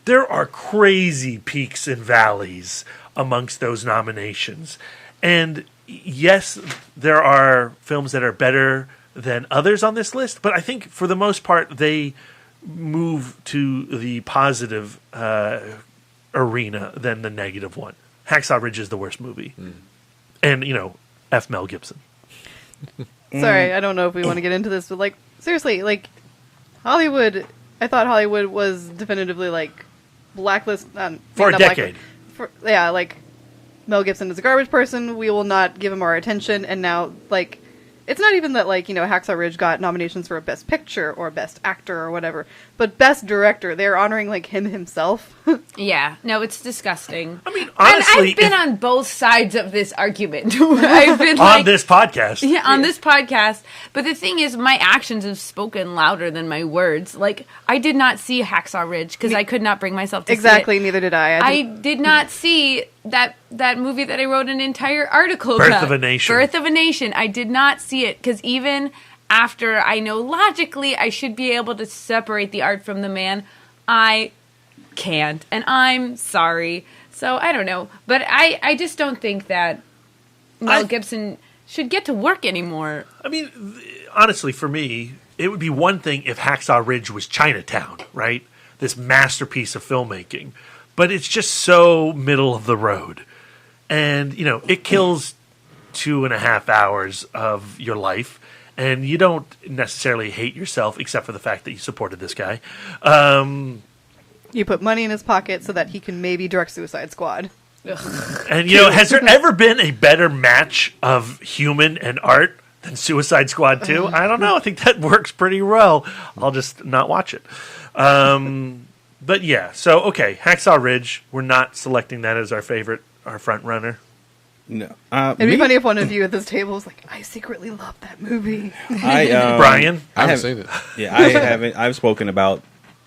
there are crazy peaks and valleys amongst those nominations. And yes, there are films that are better than others on this list, but I think for the most part they move to the positive arena than the negative one. Hacksaw Ridge is the worst movie. And, F. Mel Gibson. Sorry, I don't know if we want to get into this, but seriously, Hollywood I thought Hollywood was definitively like blacklist for a decade. Like Mel Gibson is a garbage person. We will not give him our attention. And now, like, it's not even that, like, Hacksaw Ridge got nominations for a Best Picture or Best Actor or whatever, but Best Director. They're honoring, like, him himself. Yeah, no, it's disgusting. I mean, honestly, and I've been on both sides of this argument. I've been on this podcast. Yeah, on this podcast. But the thing is, my actions have spoken louder than my words. Like, I did not see Hacksaw Ridge because I could not bring myself to exactly, see it. Neither did I. I did not see that movie that I wrote an entire article about. Birth of a Nation. Birth of a Nation. I did not see it because even after I know logically I should be able to separate the art from the man, I can't. And I'm sorry. So I don't know. But I just don't think that Mel Gibson should get to work anymore. I mean, honestly, for me, it would be one thing if Hacksaw Ridge was Chinatown, right? This masterpiece of filmmaking. But it's just so middle of the road. And, it kills 2.5 hours of your life. And you don't necessarily hate yourself, except for the fact that you supported this guy. You put money in his pocket so that he can maybe direct Suicide Squad. And, has there ever been a better match of human and art than Suicide Squad 2? I don't know. I think that works pretty well. I'll just not watch it. But yeah, so, okay, Hacksaw Ridge, we're not selecting that as our front runner. No. It'd be funny if one of you at this table was like, I secretly love that movie. Brian? I haven't seen it. Yeah, I haven't. I've spoken about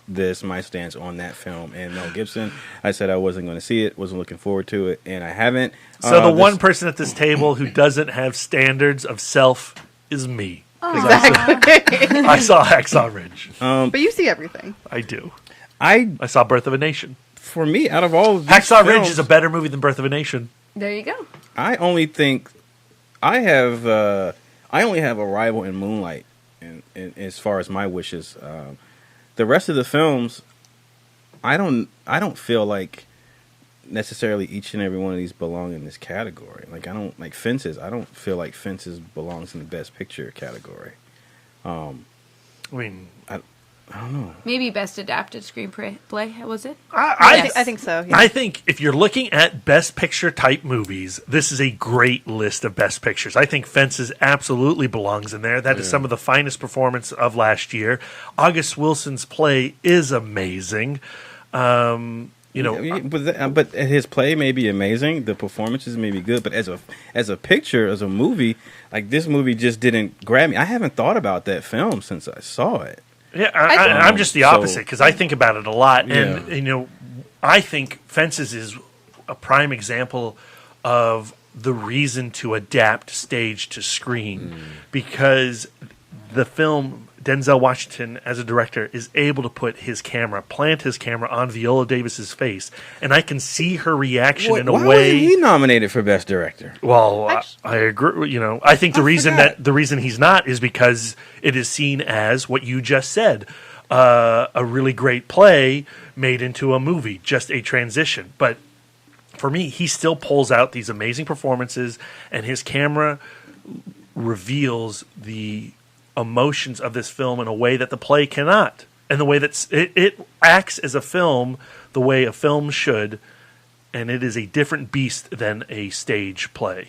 my stance on that film and Mel Gibson. I said I wasn't going to see it, wasn't looking forward to it, and I haven't. So one person at this table who doesn't have standards of self is me. Exactly. I saw Hacksaw Ridge. But you see everything. I do. I saw Birth of a Nation. For me, out of all of these Hacksaw films, Ridge is a better movie than Birth of a Nation. There you go. I only think I only have Arrival and Moonlight, and as far as my wishes, the rest of the films, I don't feel like necessarily each and every one of these belong in this category. Like I don't like Fences. I don't feel like Fences belongs in the Best Picture category. I don't know. Maybe Best Adapted Screenplay, was it? I think so. Yeah. I think if you're looking at Best Picture type movies, this is a great list of Best Pictures. I think Fences absolutely belongs in there. That is some of the finest performance of last year. August Wilson's play is amazing. But his play may be amazing. The performances may be good, but as a picture, as a movie, like this movie just didn't grab me. I haven't thought about that film since I saw it. Yeah, I'm just the opposite because I think about it a lot, and I think Fences is a prime example of the reason to adapt stage to screen because the film Denzel Washington as a director is able to plant his camera on Viola Davis's face, and I can see her reaction in a way. Why wasn't he nominated for Best Director? Well, I agree. I think the reason he's not is because it is seen as what you just said, a really great play made into a movie, just a transition. But for me, he still pulls out these amazing performances, and his camera reveals the emotions of this film in a way that the play cannot, and the way that it acts as a film the way a film should, and it is a different beast than a stage play.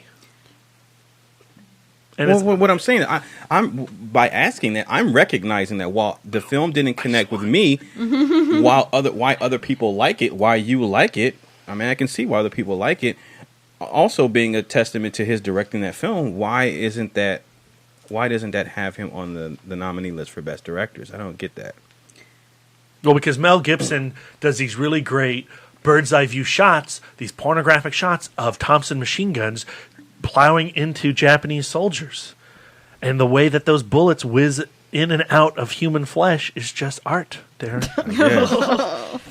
And what I'm saying, I'm by asking that, I'm recognizing that while the film didn't connect with me, why other people like it, why you like it, I mean, I can see why other people like it. Also, being a testament to his directing that film, why doesn't that have him on the nominee list for Best Directors? I don't get that. Well, because Mel Gibson does these really great bird's eye view shots, these pornographic shots of Thompson machine guns plowing into Japanese soldiers. And the way that those bullets whiz in and out of human flesh is just art, Darren.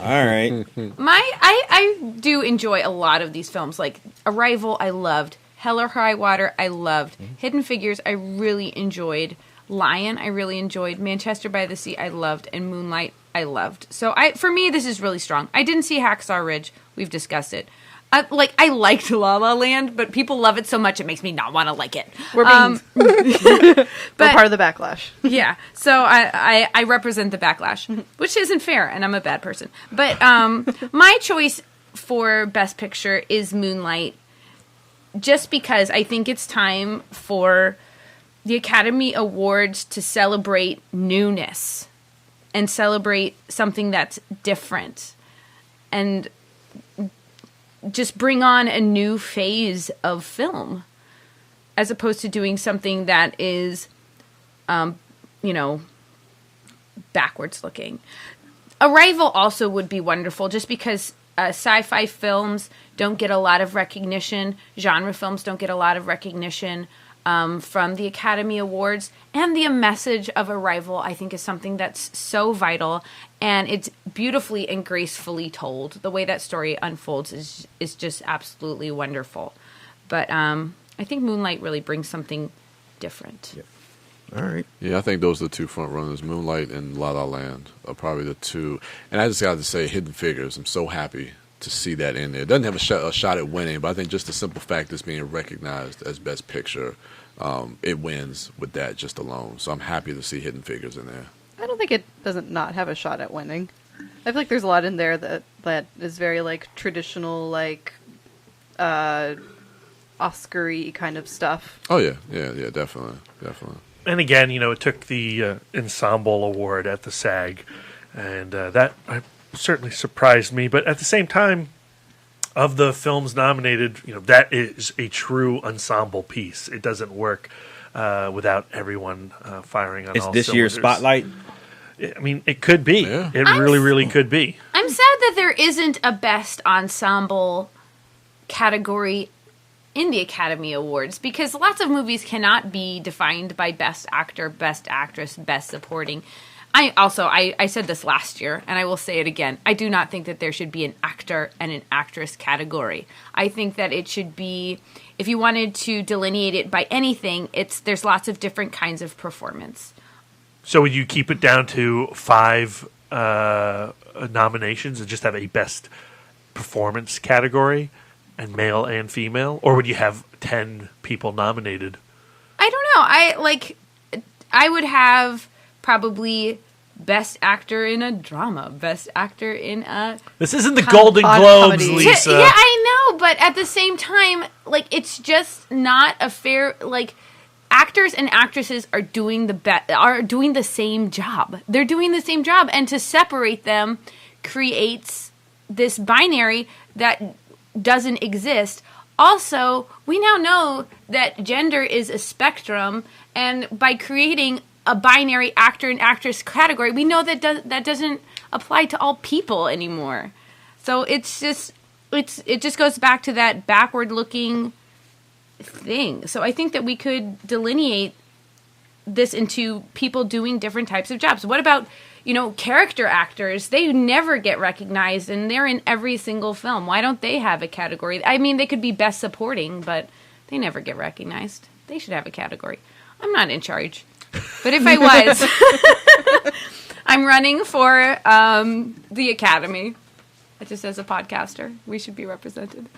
All right. I do enjoy a lot of these films. Like Arrival, I loved. Hell or High Water, I loved. Hidden Figures, I really enjoyed. Lion, I really enjoyed. Manchester by the Sea, I loved. And Moonlight, I loved. So for me, this is really strong. I didn't see Hacksaw Ridge. We've discussed it. I liked La La Land, but people love it so much it makes me not want to like it. We're being we're part of the backlash. Yeah, so I represent the backlash, which isn't fair, and I'm a bad person. But my choice for Best Picture is Moonlight, just because I think it's time for the Academy Awards to celebrate newness and celebrate something that's different and just bring on a new phase of film, as opposed to doing something that is, backwards looking. Arrival also would be wonderful, just because sci-fi films don't get a lot of recognition, genre films don't get a lot of recognition from the Academy Awards, and the message of Arrival, I think, is something that's so vital, and it's beautifully and gracefully told. The way that story unfolds is just absolutely wonderful. But I think Moonlight really brings something different. Yeah. All right. Yeah, I think those are the two front runners. Moonlight and La La Land are probably the two. And I just got to say, Hidden Figures, I'm so happy to see that in there. It doesn't have a shot at winning, but I think just the simple fact it's being recognized as Best Picture, it wins with that just alone. So I'm happy to see Hidden Figures in there. I don't think it doesn't not have a shot at winning. I feel like there's a lot in there that is very like traditional, like Oscar-y kind of stuff. Oh yeah, definitely. And again, it took the ensemble award at the SAG, and that certainly surprised me. But at the same time, of the films nominated, that is a true ensemble piece. It doesn't work without everyone firing on all cylinders. Is this year's Spotlight? I mean, it could be. Yeah. It really could be. I'm sad that there isn't a best ensemble category in the Academy Awards, because lots of movies cannot be defined by best actor, best actress, best supporting. I said this last year, and I will say it again. I do not think that there should be an actor and an actress category. I think that it should be, if you wanted to delineate it by anything, there's lots of different kinds of performance. So would you keep it down to 5 nominations and just have a best performance category, and male and female? Or would you have 10 people nominated? I don't know. I would have probably best actor in a drama, best actor in a... This isn't the Golden Globes, comedy. Lisa. Yeah, I know, but at the same time, it's just not a fair... actors and actresses are doing the same job. They're doing the same job, and to separate them creates this binary that doesn't exist. Also, we now know that gender is a spectrum, and by creating a binary actor and actress category, we know that that doesn't apply to all people anymore. So it just goes back to that backward-looking thing. So I think that we could delineate this into people doing different types of jobs. What about, character actors? They never get recognized, and they're in every single film. Why don't they have a category? I mean, they could be best supporting, but they never get recognized. They should have a category. I'm not in charge. But if I was, I'm running for the Academy. Just as a podcaster, we should be represented.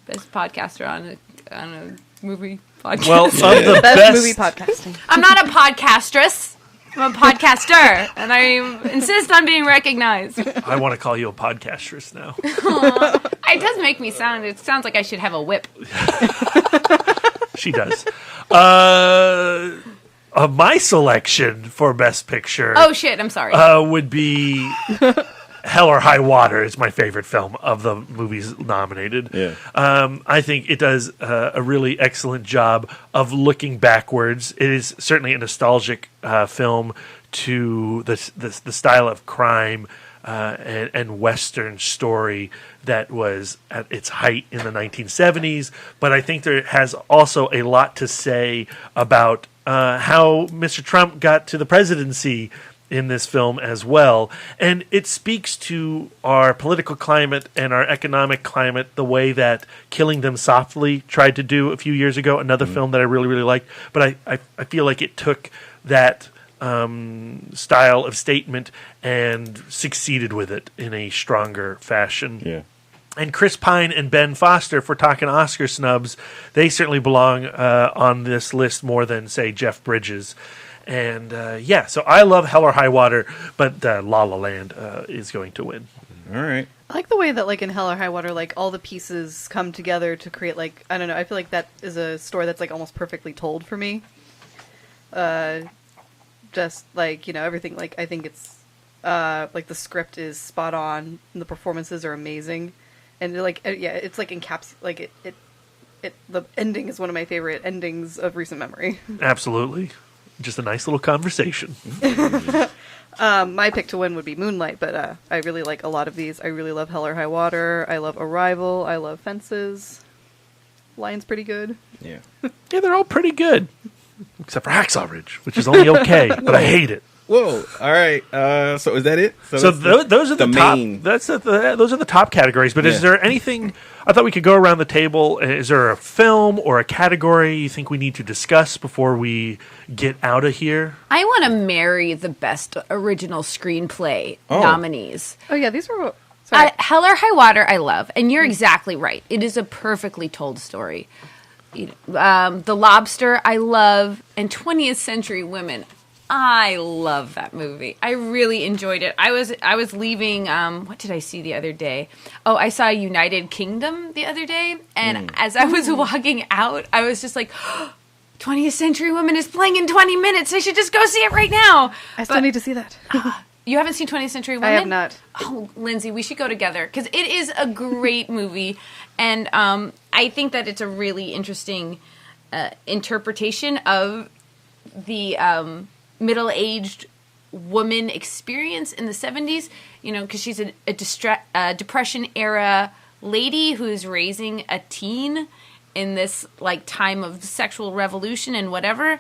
Best podcaster on a movie podcast. Well, the best movie podcasting. I'm not a podcastress. I'm a podcaster, and I insist on being recognized. I want to call you a podcastress now. It does make me sound... It sounds like I should have a whip. She does. My selection for Best Picture... Oh, shit, I'm sorry. ...would be... Hell or High Water is my favorite film of the movies nominated. Yeah. I think it does a really excellent job of looking backwards. It is certainly a nostalgic film to the style of crime and Western story that was at its height in the 1970s. But I think there has also a lot to say about how Mr. Trump got to the presidency in this film as well. And it speaks to our political climate and our economic climate the way that Killing Them Softly tried to do a few years ago, another film that I really, really liked. But I feel like it took that style of statement and succeeded with it in a stronger fashion. Yeah. And Chris Pine and Ben Foster, if we're talking Oscar snubs, they certainly belong on this list more than, say, Jeff Bridges. And so I love Hell or High Water, but La La Land is going to win. All right. I like the way that, like, in Hell or High Water, like, all the pieces come together to create, like, I don't know, I feel like that is a story that's, like, almost perfectly told for me. Just, like, you know, everything, like, I think it's, like, the script is spot on, and the performances are amazing. And, like, it's, like, like, the ending is one of my favorite endings of recent memory. Absolutely. Just a nice little conversation. My pick to win would be Moonlight, but I really like a lot of these. I really love Hell or High Water. I love Arrival. I love Fences. Lion's pretty good. Yeah. Yeah, they're all pretty good. Except for Hacksaw Ridge, which is only okay, but I hate it. Whoa! All right. So is that it? So those are the top. main. Those are the top categories. But is there anything? I thought we could go around the table. Is there a film or a category you think we need to discuss before we get out of here? I want to marry the best original screenplay nominees. Oh yeah, these are. Sorry. Hell or High Water, I love, and you're exactly right. It is a perfectly told story. The Lobster, I love, and 20th Century Women. I love that movie. I really enjoyed it. I was leaving. What did I see the other day? Oh, I saw United Kingdom the other day, and as I was walking out, I was just like, 20th Century Women is playing in 20 minutes. I should just go see it right now. I still need to see that. You haven't seen 20th Century Women? I have not. Oh, Lindsay, we should go together because it is a great movie, and I think that it's a really interesting interpretation of the middle-aged woman experience in the 70s, you know, because she's a Depression-era lady who's raising a teen in this, like, time of sexual revolution and whatever,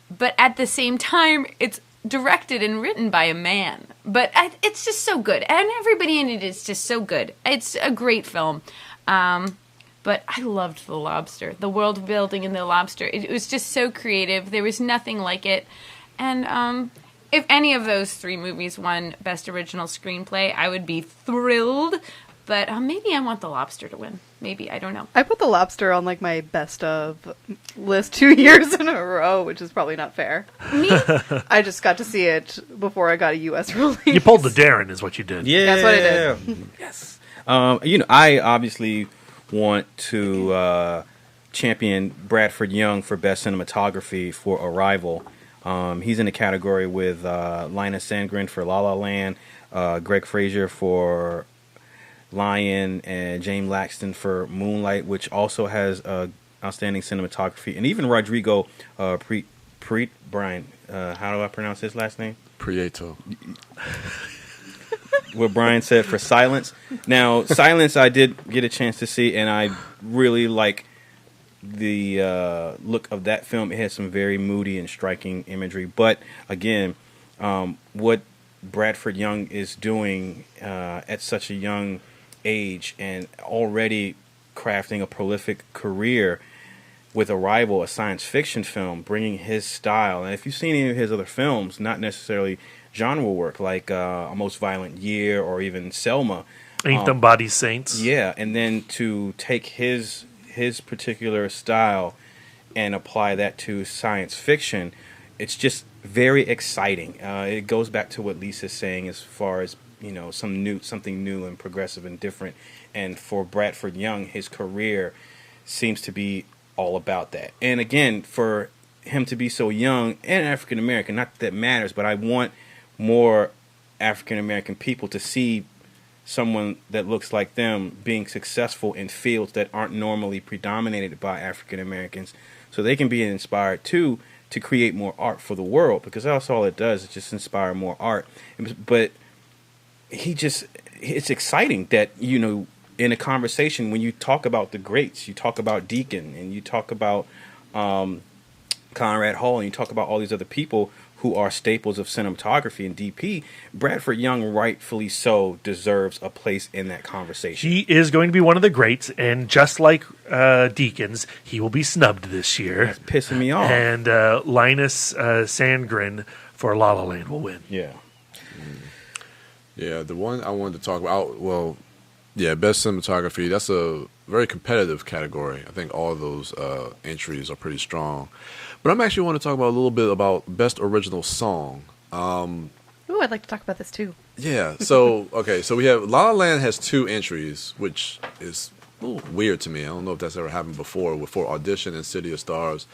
but at the same time, it's directed and written by a man. But it's just so good, and everybody in it is just so good. It's a great film. But I loved The Lobster. The world building in The Lobster. It was just so creative. There was nothing like it. And if any of those three movies won Best Original Screenplay, I would be thrilled. But maybe I want The Lobster to win. Maybe, I don't know. I put The Lobster on, like, my best of list 2 years in a row, which is probably not fair. Me? I just got to see it before I got a U.S. release. You pulled the Darren is what you did. Yeah. That's what I did. Yes. You know, I obviously want to champion Bradford Young for Best Cinematography for Arrival. He's in the category with Linus Sandgren for La La Land, Greg Fraser for Lion, and James Laxton for Moonlight, which also has outstanding cinematography. And even Rodrigo Brian, how do I pronounce his last name? Prieto. What Brian said for Silence. Now, Silence I did get a chance to see, and I really like the look of that film. It has some very moody and striking imagery. But again, what Bradford Young is doing at such a young age and already crafting a prolific career with Arrival, a science fiction film, bringing his style. And if you've seen any of his other films, not necessarily genre work like A Most Violent Year or even Selma. Ain't Them Bodies Saints. Yeah, and then to take his particular style and apply that to science fiction, it's just very exciting. It goes back to what Lisa's saying as far as, you know, something new and progressive and different. And for Bradford Young, his career seems to be all about that. And again, for him to be so young and African American, not that matters, but I want more African American people to see someone that looks like them being successful in fields that aren't normally predominated by African Americans, so they can be inspired too to create more art for the world, because that's all it does, is just inspire more art. But it's exciting that, you know, in a conversation, when you talk about the greats, you talk about Deacon and you talk about Conrad Hall and you talk about all these other people who are staples of cinematography and DP, Bradford Young, rightfully so, deserves a place in that conversation. He is going to be one of the greats, and just like Deakins, he will be snubbed this year. That's pissing me off. And Linus Sandgren for La La Land will win. Yeah. Yeah, the one I wanted to talk about, well, Yeah, best cinematography. That's a very competitive category. I think all of those entries are pretty strong. But I'm actually want to talk about a little bit about best original song. Ooh, I'd like to talk about this too. Yeah. So okay. So we have La La Land has 2 entries, which is a little weird to me. I don't know if that's ever happened before. For Audition and City of Stars,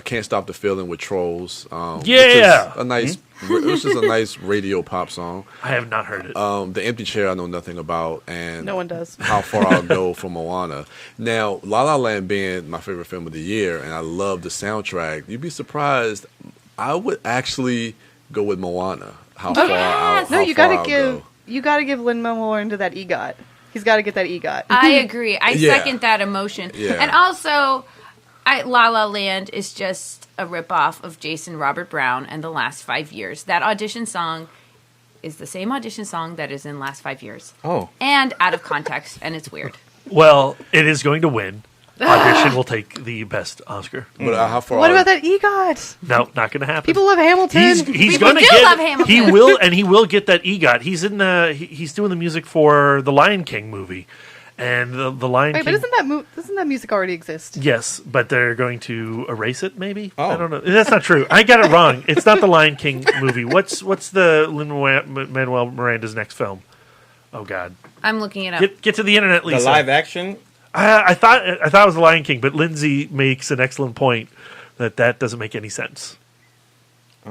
Can't Stop the Feeling with Trolls. Which is a nice, which is a nice radio pop song. I have not heard it. The Empty Chair I know nothing about, and no one does. How Far I'll Go from Moana. Now, La La Land being my favorite film of the year, and I love the soundtrack. You'd be surprised. I would actually go with Moana. How far I'll No, you gotta go. give Lin-Manuel Miranda that EGOT. He's got to get that EGOT. I agree. I second that emotion. Yeah. And also, La La Land is just a ripoff of Jason Robert Brown and the Last 5 Years. That audition song is the same audition song that is in Last 5 Years. Oh. And out of context, and it's weird. Well, it is going to win. Audition will take the best Oscar. But how far? What about that EGOT? No, not going to happen. People love Hamilton. He's going to love Hamilton. He will get that EGOT. He's in he's doing the music for the Lion King movie, and the Lion King. Wait, but doesn't that music already exist? Yes, but they're going to erase it. Maybe I Oh. don't know. That's not true. I got it wrong. It's not the Lion King movie. What's the Lin-Manuel Miranda's next film? Oh God, I'm looking it up. Get to the internet, Lisa. The live action. I thought it was the Lion King, but Lindsay makes an excellent point that doesn't make any sense. I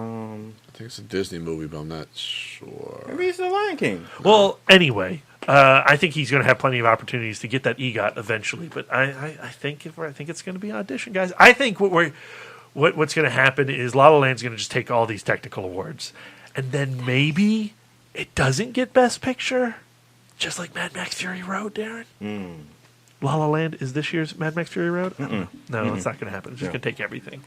think it's a Disney movie, but I'm not sure. Maybe it's the Lion King. Well, anyway, I think he's going to have plenty of opportunities to get that EGOT eventually. But I think it's going to be Audition, guys. I think what's going to happen is La La Land's going to just take all these technical awards, and then maybe it doesn't get Best Picture, just like Mad Max Fury Road, Darren. La La Land is this year's Mad Max Fury Road? No, it's not going to happen. It's just going to take everything.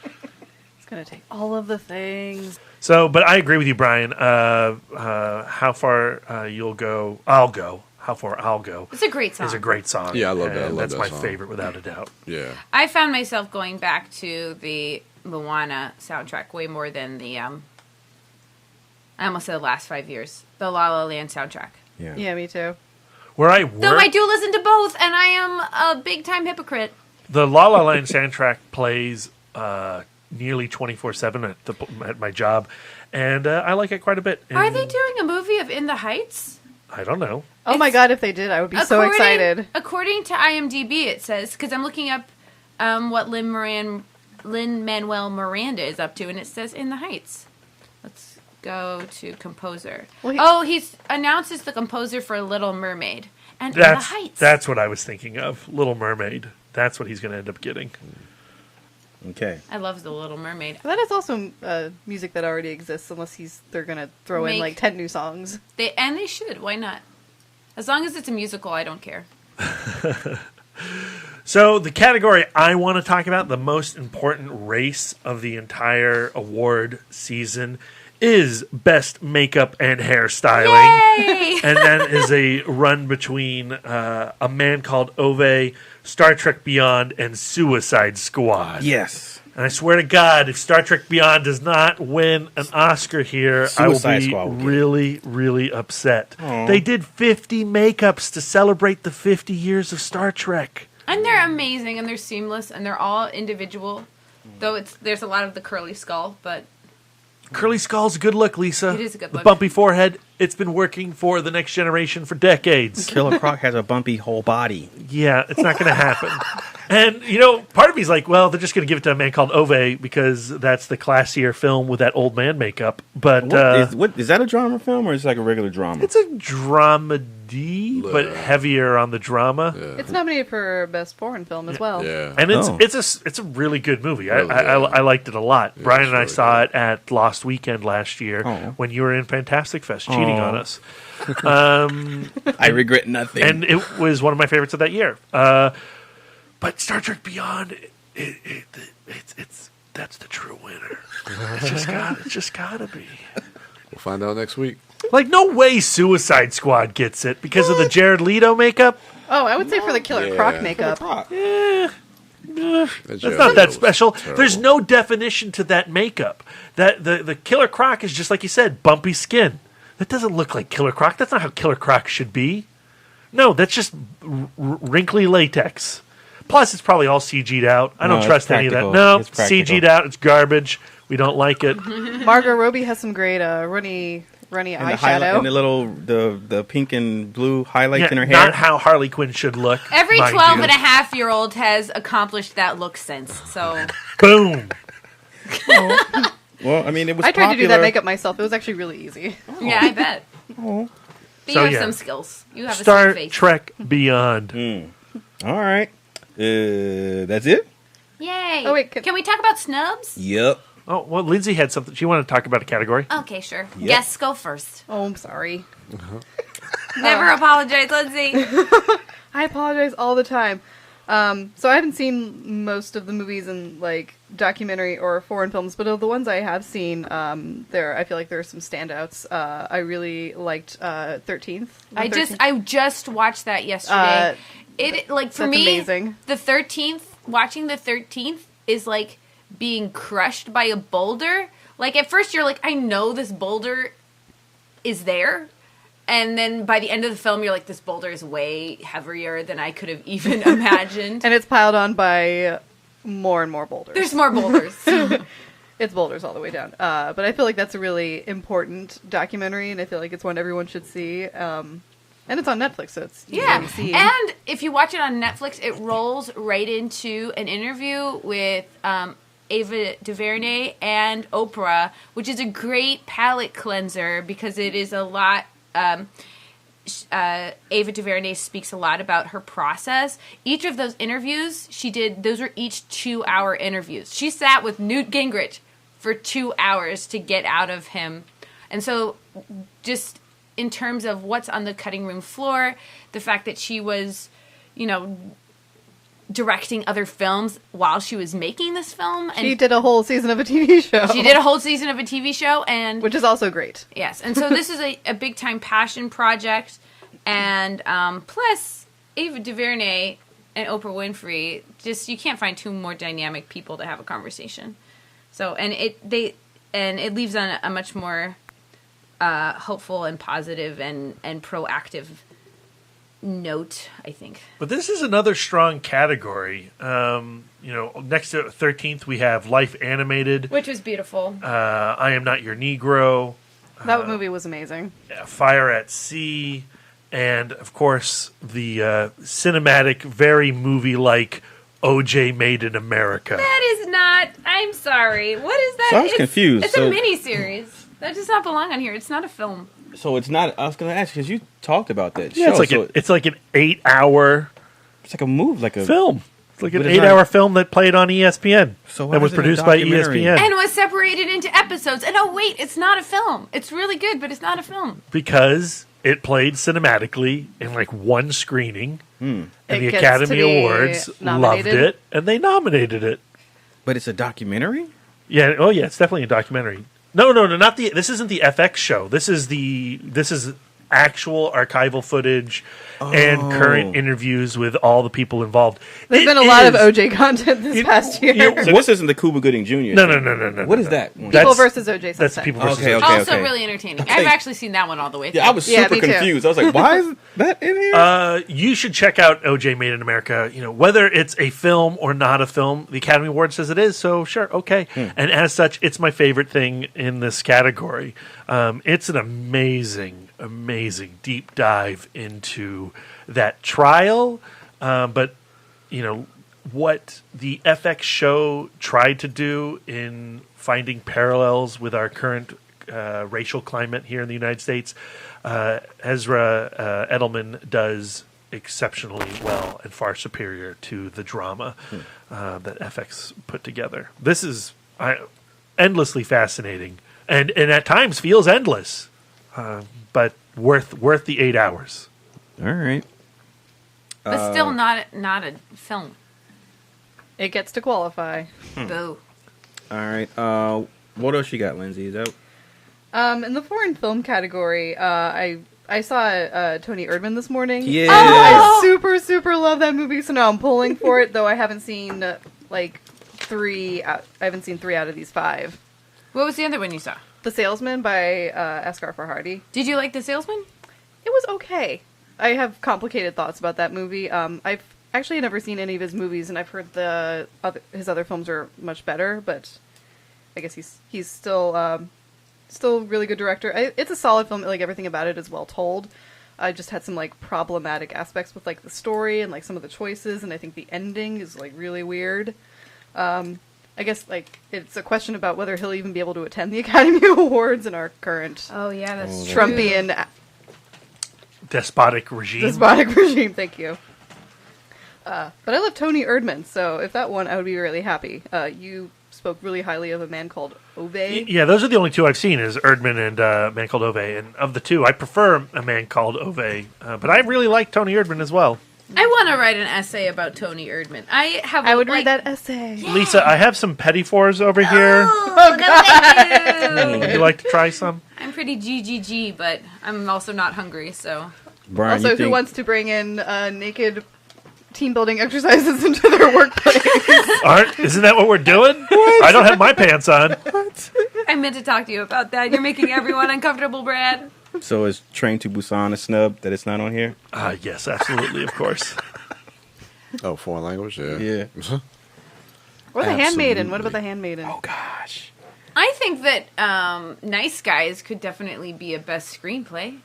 It's going to take all of the things. So, but I agree with you, Brian. How far you'll go, I'll go. How far I'll go. It's a great song. It's a great song. Yeah, I love that. I love that's that my song. favorite, without a doubt. Yeah. I found myself going back to the Moana soundtrack way more than the I almost said the Last 5 Years. The La La Land soundtrack. Yeah, me too. Where I Though work, I do listen to both, and I am a big time hypocrite. the La La Land soundtrack plays nearly 24/7 at my job, and I like it quite a bit. Are And they doing a movie of In the Heights? I don't know. Oh my God, if they did, I would be so excited. According to IMDb, it says, because I'm looking up what Lin-Manuel Miranda is up to, and it says In the Heights. Let's go to composer. Well, he's announced as the composer for Little Mermaid and In the Heights. That's what I was thinking of. Little Mermaid. That's what he's going to end up getting. Okay. I love The Little Mermaid. That is also music that already exists, unless they're going to throw in like 10 new songs. They should. Why not? As long as it's a musical, I don't care. So the category I want to talk about, the most important race of the entire award season, is Best Makeup and Hairstyling. Yay! And that is a run between A Man Called Ove, Star Trek Beyond, and Suicide Squad. Yes. And I swear to God, if Star Trek Beyond does not win an Oscar here, I will Suicide be Squad will get it. really, really upset. Aw. They did 50 makeups to celebrate the 50 years of Star Trek. And they're amazing, and they're seamless, and they're all individual. Though there's a lot of the curly skull, but Curly Skull's a good look, Lisa. It is a good The look. bumpy forehead, it's been working for the next generation for decades. Killer Croc has a bumpy whole body. Yeah, it's not going to happen. And, part of me's like, well, they're just going to give it to A Man Called Ove because that's the classier film with that old man makeup. But What is that a drama film or is it like a regular drama? it's a dramedy, but heavier on the drama. It's nominated for Best Foreign Film as well. Yeah. And it's a really good movie. I liked it a lot. Yeah, Brian and I really saw it at Lost Weekend last year when you were in Fantastic Fest cheating on us. I regret nothing. And it was one of my favorites of that year. But Star Trek Beyond, that's the true winner. It's just gotta be. We'll find out next week. Like, no way Suicide Squad gets it because of the Jared Leto makeup. Oh, I would say for the Killer Croc makeup. That's not that special. There's no definition to that makeup. That the Killer Croc is just like you said, bumpy skin. That doesn't look like Killer Croc. That's not how Killer Croc should be. No, that's just wrinkly latex. Plus, it's probably all CG'd out. I don't trust any of that. No, CG'd out. It's garbage. We don't like it. Margot Robbie has some great runny eyeshadow. And the little the pink and blue highlights in her hair. Not how Harley Quinn should look. Every 12-and-a-half-year-old has accomplished that look since. So boom. Well, I mean, it was. I tried to do that makeup myself. It was actually really easy. Yeah, I bet. But So, you have yeah. some skills. You have Star a face. Trek Beyond. All right. That's it? Yay! Oh, wait, can we talk about snubs? Yep. Oh, well, Lindsay had something. She wanted to talk about a category. Okay, sure. Yep. Yes, go first. Oh, I'm sorry. Never apologize, Lindsay. I apologize all the time. So I haven't seen most of the movies in like documentary or foreign films, but of the ones I have seen, I feel like there are some standouts. I really liked 13th. I just watched that yesterday. It like for That's me, amazing. the 13th. Watching the 13th is like being crushed by a boulder. Like at first you're like, I know this boulder is there. And then by the end of the film, you're like, this boulder is way heavier than I could have even imagined. And it's piled on by more and more boulders. There's more boulders. It's boulders all the way down. But I feel like that's a really important documentary, and I feel like it's one everyone should see. And it's on Netflix, so it's easy to see. And if you watch it on Netflix, it rolls right into an interview with Ava DuVernay and Oprah, which is a great palate cleanser because it is a lot... Ava DuVernay speaks a lot about her process. Each of those interviews she did, those were each 2-hour interviews. She sat with Newt Gingrich for 2 hours to get out of him. And so just in terms of what's on the cutting room floor, the fact that she was, directing other films while she was making this film. And she did a whole season of a TV show. She did a whole season of a TV show, and which is also great. Yes, and so this is a big time passion project, and plus Ava DuVernay and Oprah Winfrey. Just you can't find two more dynamic people to have a conversation. So and it leaves on a much more hopeful and positive and proactive note, I think. But this is another strong category. Next to 13th, we have Life Animated, which was beautiful. I Am Not Your Negro. That movie was amazing. Fire at Sea, and of course the cinematic, very movie-like OJ Made in America. That is not. I'm sorry. What is that? So I was confused. It's a mini-series. That does not belong on here. It's not a film. So it's not. I was going to ask because you talked about that. Yeah, show, it's like an 8-hour. It's like a move, like a film. It's like an 8-hour film that played on ESPN. So that was produced by ESPN and was separated into episodes. And oh wait, it's not a film. It's really good, but it's not a film because it played cinematically in like one screening, and the gets Academy Awards loved it, and they nominated it. But it's a documentary. Yeah. Oh yeah, it's definitely a documentary. No, not the. This isn't the FX show. This is actual archival footage and current interviews with all the people involved. There's been a lot of OJ content this past year. So this isn't the Cuba Gooding Jr. No. What is that? People versus OJ Simpson. That's People versus Okay, OJ. Also really entertaining. I've actually seen that one all the way through. Yeah, I was super confused. I was like, why is that in here? You should check out OJ Made in America. Whether it's a film or not a film, the Academy Award says it is, so sure, okay. And as such, it's my favorite thing in this category. It's an amazing deep dive into that trial, but what the FX show tried to do in finding parallels with our current racial climate here in the United States, Ezra Edelman does exceptionally well and far superior to the drama that FX put together. This is endlessly fascinating and at times feels endless. But worth the 8 hours. All right. But still not a film. It gets to qualify. Boo. All right. What else you got, Lindsay? Is that... In the foreign film category, I saw Tony Erdmann this morning. Yeah. I super love that movie, so now I'm pulling for it, though I haven't seen three out of these 5. What was the other one you saw? The Salesman by Oscar Farhadi. Did you like The Salesman? It was okay. I have complicated thoughts about that movie. I've actually never seen any of his movies, and I've heard his other films are much better. But I guess he's still really good director. It's a solid film. Like everything about it is well told. I just had some like problematic aspects with like the story and like some of the choices, and I think the ending is like really weird. I guess like it's a question about whether he'll even be able to attend the Academy Awards in our current that's Trumpian despotic regime. Despotic regime, thank you. But I love Tony Erdmann, so if that won, I would be really happy. You spoke really highly of A Man Called Ove. Yeah, those are the only two I've seen, is Erdmann and A Man Called Ove. And of the two, I prefer A Man Called Ove. But I really like Tony Erdmann as well. I want to write an essay about Tony Erdmann. I would read that essay. Yeah. Lisa, I have some petit fours over here. Oh, no, thank you. Would you like to try some? I'm pretty GGG, but I'm also not hungry, so. Brian, also, who wants to bring in naked team building exercises into their workplace? Isn't that what we're doing? What? I don't have my pants on. What? I meant to talk to you about that. You're making everyone uncomfortable, Brad. So is Train to Busan a snub that it's not on here? Yes, absolutely, of course. Oh, foreign language? Yeah. Yeah. Or The Handmaiden. What about The Handmaiden? Oh, gosh. I think that Nice Guys could definitely be a best screenplay.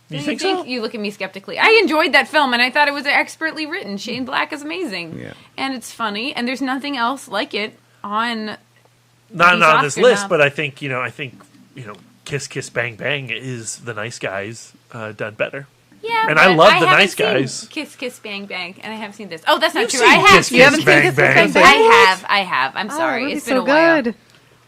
You think so? You look at me skeptically. I enjoyed that film, and I thought it was expertly written. Shane Black is amazing. Yeah. And it's funny, and there's nothing else like it on Not on this list, but I think Kiss Kiss Bang Bang is The Nice Guys done better. Yeah, and I love The Nice Guys. Kiss Kiss Bang Bang, and I have seen this. Oh, that's not You've true. seen I have Kiss seen. Kiss You haven't seen Kiss Bang Kiss Bang? I have. I'm sorry. It's been so a while. good.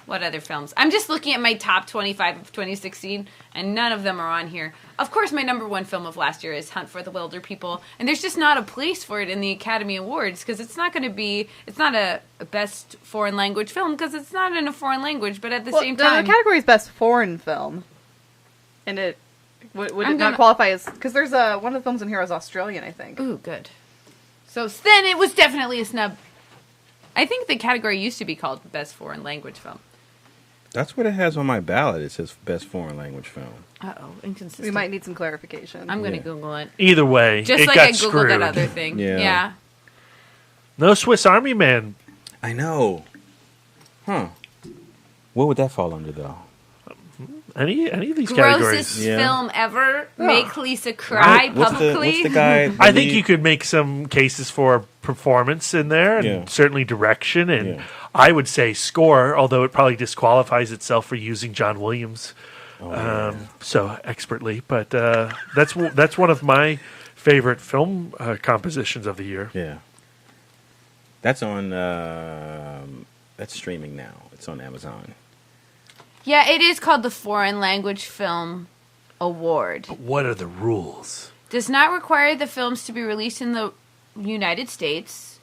What other films? I'm just looking at my top 25 of 2016, and none of them are on here. Of course, my number one film of last year is Hunt for the Wilder People, and there's just not a place for it in the Academy Awards because it's not going to be. It's not a best foreign language film because it's not in a foreign language. But at the same time, the category is best foreign film, and it would it not qualify as because there's one of the films in here is Australian, I think. Ooh, good. So then it was definitely a snub. I think the category used to be called best foreign language film. That's what it has on my ballot. It says best foreign language film. Uh-oh, inconsistent. We might need some clarification. I'm going to Google it. Either way, just it like got I Googled screwed. that other thing. Yeah. No Swiss Army Man. I know. Huh. What would that fall under, though? Any of these Grossest categories. film ever. Make Lisa cry publicly. What's the guy? I think you could make some cases for performance in there, and certainly direction, and I would say score, although it probably disqualifies itself for using John Williams so expertly. But that's one of my favorite film compositions of the year. Yeah. That's on. That's streaming now. It's on Amazon. Yeah, it is called the Foreign Language Film Award. But what are the rules? Does not require the films to be released in the United States.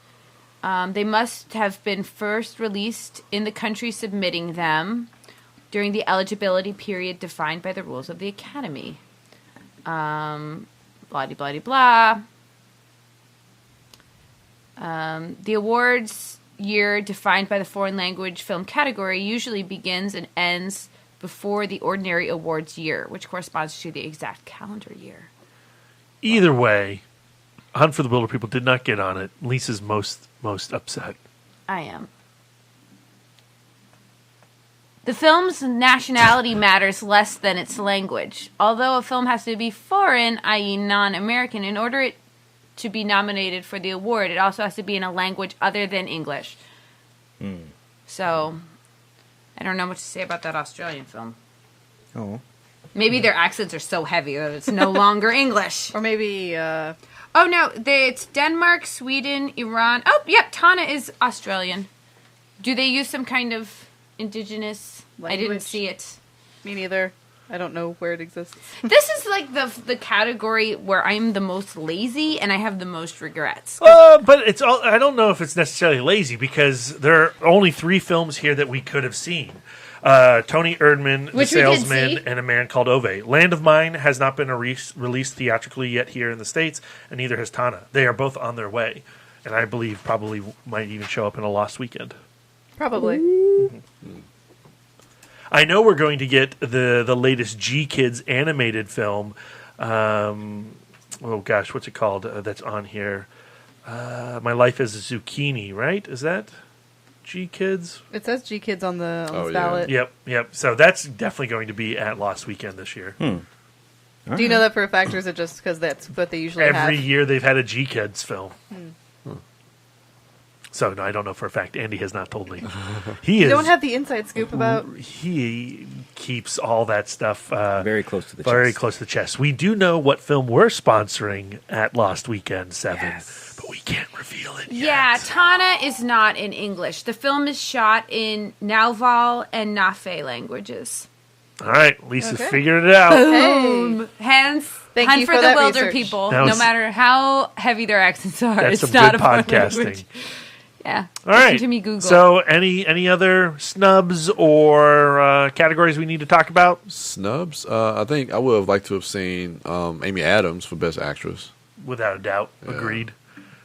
They must have been first released in the country submitting them during the eligibility period defined by the rules of the Academy. Blah-de-blah-de-blah. The awards year defined by the foreign language film category usually begins and ends before the ordinary awards year, which corresponds to the exact calendar year. Either way, Hunt for the Wilder People did not get on it. Lisa's most upset. I am. The film's nationality matters less than its language. Although a film has to be foreign, i.e. non-American, in order it to be nominated for the award, it also has to be in a language other than English. So, I don't know what to say about that Australian film. Oh. Maybe their accents are so heavy that it's no longer English. Or maybe... Oh, no, it's Denmark, Sweden, Iran. Oh, yep, Tana is Australian. Do they use some kind of indigenous... language? I didn't see it. Me neither. I don't know where it exists. This is like the category where I'm the most lazy and I have the most regrets. But it's all. I don't know if it's necessarily lazy because there are only 3 films here that we could have seen. Tony Erdmann, The Salesman, and A Man Called Ove. Land of Mine has not been released theatrically yet here in the States, and neither has Tana. They are both on their way, and I believe probably might even show up in a Lost Weekend. Probably. Mm-hmm. I know we're going to get the latest G Kids animated film oh gosh, what's it called? That's on here. My Life as a Zucchini, right? Is that G Kids? It says G Kids on the ballot. Yep. So that's definitely going to be at Lost Weekend this year. Do you know that for a fact, or is it just because that's what they usually have? Every year they've had a G Kids film. So, no, I don't know for a fact. Andy has not told me. You don't have the inside scoop about... He keeps all that stuff very close to the chest. We do know what film we're sponsoring at Lost Weekend 7, but we can't reveal it yet. Yeah, Tana is not in English. The film is shot in Nauval and Nafe languages. All right, Lisa's figured it out. Boom. Hence, Thank Hunt you for for the that Wilder research. people, That no was- matter how heavy their accents are. That's It's some not good a foreign podcasting. language. Yeah. All Listen right. to me Google. So, any other snubs or categories we need to talk about? Snubs? I think I would have liked to have seen Amy Adams for Best Actress. Without a doubt. Agreed.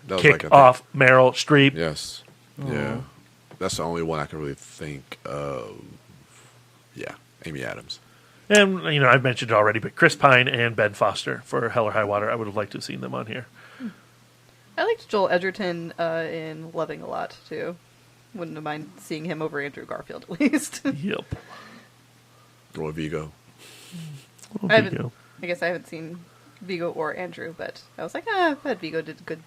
That was Kick like, I think- off Meryl Streep. Yes. Yeah. That's the only one I can really think of. Yeah, Amy Adams. And, I've mentioned it already, but Chris Pine and Ben Foster for Hell or High Water. I would have liked to have seen them on here. I liked Joel Edgerton in Loving a lot, too. Wouldn't have mind seeing him over Andrew Garfield, at least. Yep. Or Vigo. I guess I haven't seen Vigo or Andrew, but I was like, I bet Vigo did good.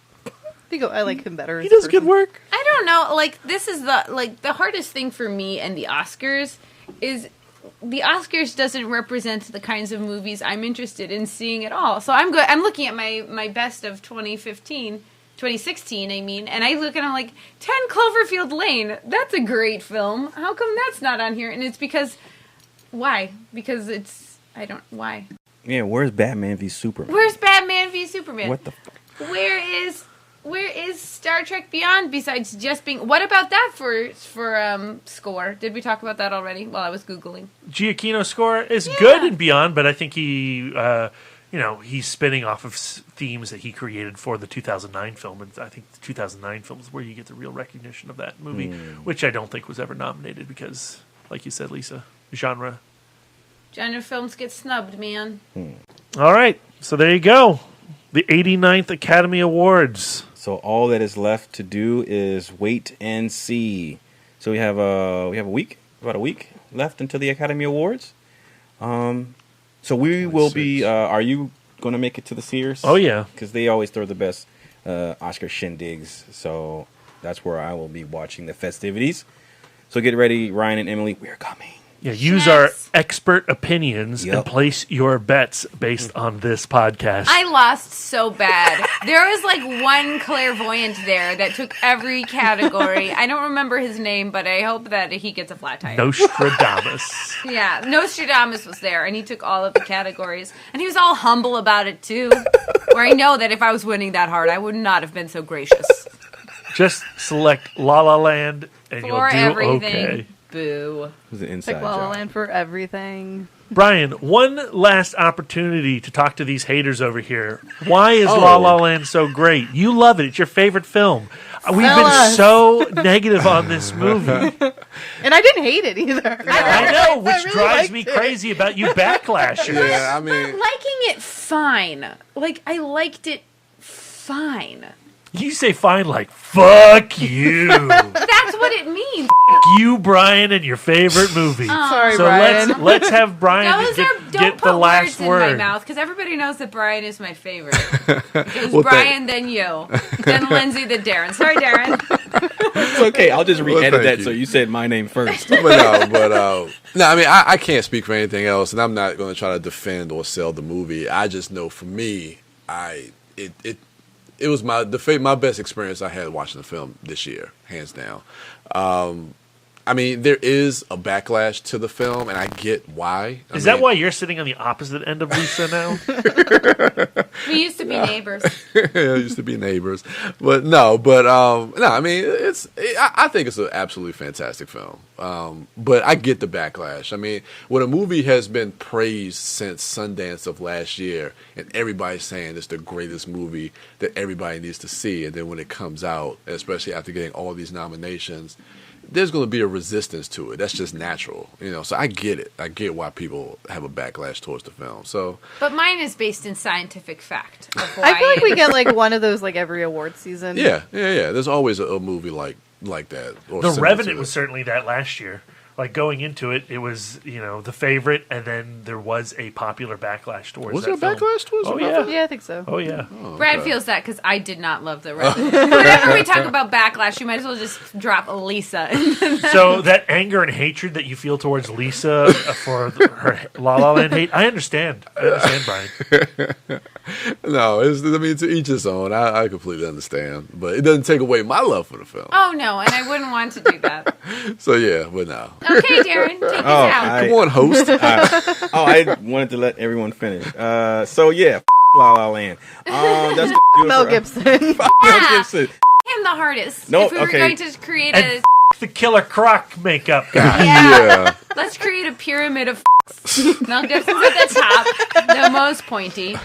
Vigo, I like him better. He does good work. I don't know. Like, this is the hardest thing for me and the Oscars is the Oscars doesn't represent the kinds of movies I'm interested in seeing at all. So I'm looking at my best of 2016, I mean, and I look and I'm like, 10 Cloverfield Lane. That's a great film. How come that's not on here? And it's because, why? Because why? Yeah, where's Batman v Superman? Where's Batman v Superman? What the fuck? Where is Star Trek Beyond besides just being... What about that for score? Did we talk about that already while I was Googling? Giacchino's score is good in Beyond, but I think he, he's spinning off of themes that he created for the 2009 film, and I think the 2009 film is where you get the real recognition of that movie, which I don't think was ever nominated because, like you said, Lisa, genre films get snubbed, man. All right, so there you go. The 89th Academy Awards. So all that is left to do is wait and see. So we have about a week left until the Academy Awards. So we will be. Are you going to make it to the Sears? Oh yeah, because they always throw the best Oscar shindigs. So that's where I will be watching the festivities. So get ready, Ryan and Emily. We're coming. Yeah, use our expert opinions and place your bets based on this podcast. I lost so bad. There was like one clairvoyant there that took every category. I don't remember his name, but I hope that he gets a flat tire. Nostradamus. Yeah, Nostradamus was there, and he took all of the categories. And he was all humble about it, too. Where I know that if I was winning that hard, I would not have been so gracious. Just select La La Land, and For you'll do everything. okay. Boo. It was an It's like La La Land for everything. Brian, one last opportunity to talk to these haters over here. Why is La La Land so great? You love it. It's your favorite film. We've been so negative on this movie. And I didn't hate it either. I know, which really drives me liked it. crazy about you backlashers. Yeah, I I'm liking it fine. Like, I liked it fine. You say fine like, fuck you. That's what it means. Fuck you, Brian, and your favorite movie. Sorry, so Brian. let's have Brian Don't get put the last words in my word. mouth, because everybody knows that Brian is my favorite. It was Well, Brian, then you, then Lindsay, then Darren. Sorry, Darren. It's okay. I'll just re-edit thank that you. so you said my name first. No, I mean, I can't speak for anything else, and I'm not going to try to defend or sell the movie. I just know for me, it was my best experience I had watching the film this year, hands down. I mean, there is a backlash to the film, and I get why. Is that why you're sitting on the opposite end of Lisa now? We used to be neighbors. Yeah, used to be neighbors, but no. I mean, I think it's an absolutely fantastic film. But I get the backlash. I mean, when a movie has been praised since Sundance of last year, and everybody's saying it's the greatest movie that everybody needs to see, and then when it comes out, especially after getting all these nominations, there's going to be a resistance to it. That's just natural, So I get it. I get why people have a backlash towards the film. So, but mine is based in scientific fact. I feel like we get like one of those like every award season. Yeah. There's always a movie like that. Or The Revenant was certainly that last year. Like going into it, it was the favorite, and then there was a popular backlash towards. Was there a backlash towards? Oh yeah, yeah, I think so. Oh yeah. Oh, Brad feels that because I did not love The Revenant. Whenever we talk about backlash, you might as well just drop Lisa. So that anger and hatred that you feel towards Lisa for her La La Land hate, I understand. Brian. No, to each his own. I completely understand, but it doesn't take away my love for the film. Oh no, and I wouldn't want to do that. So yeah, but no. Okay, Darren, take us out. Come on, host. I wanted to let everyone finish. So yeah, La La Land. That's Mel Gibson. Mel Gibson. Him the hardest. No, if we were okay. going to create And the Killer Croc makeup guy. Yeah. Let's create a pyramid of Mel Gibson's at the top, the most pointy.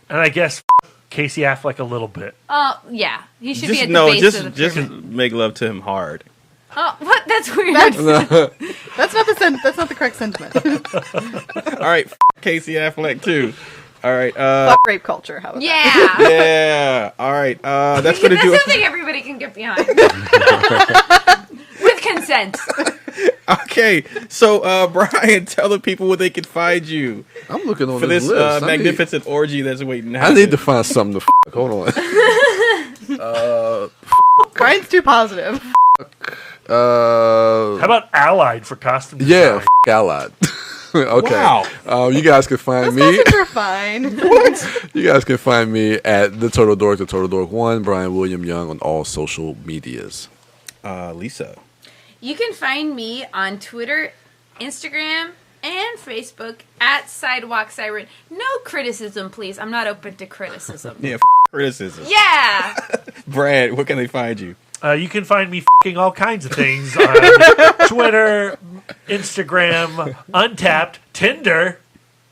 And I guess Casey Affleck a little bit. Oh, yeah. He should be at the base of the just pyramid. make love to him hard. Oh, what? That's weird. That's not the correct sentiment. All right, Casey Affleck too. All right. Fuck rape culture. How about Yeah. that? Yeah. All right. That's gonna do That's it. something everybody can get behind. With consent. Okay, so Brian, tell the people where they can find you. I'm looking on for this list. magnificent orgy that's waiting to I happen. need to find something to hold on. Brian's too positive. How about Allied for costume Yeah, design? Allied. Okay. Wow. You guys can find me. They're fine. You guys can find me at the Total Dork 1, Brian William Young on all social medias. Lisa. You can find me on Twitter, Instagram, and Facebook at Sidewalk Siren. No criticism, please. I'm not open to criticism. Yeah, criticism. Yeah. Brad, where can they find you? You can find me f***ing all kinds of things on Twitter, Instagram, Untapped, Tinder,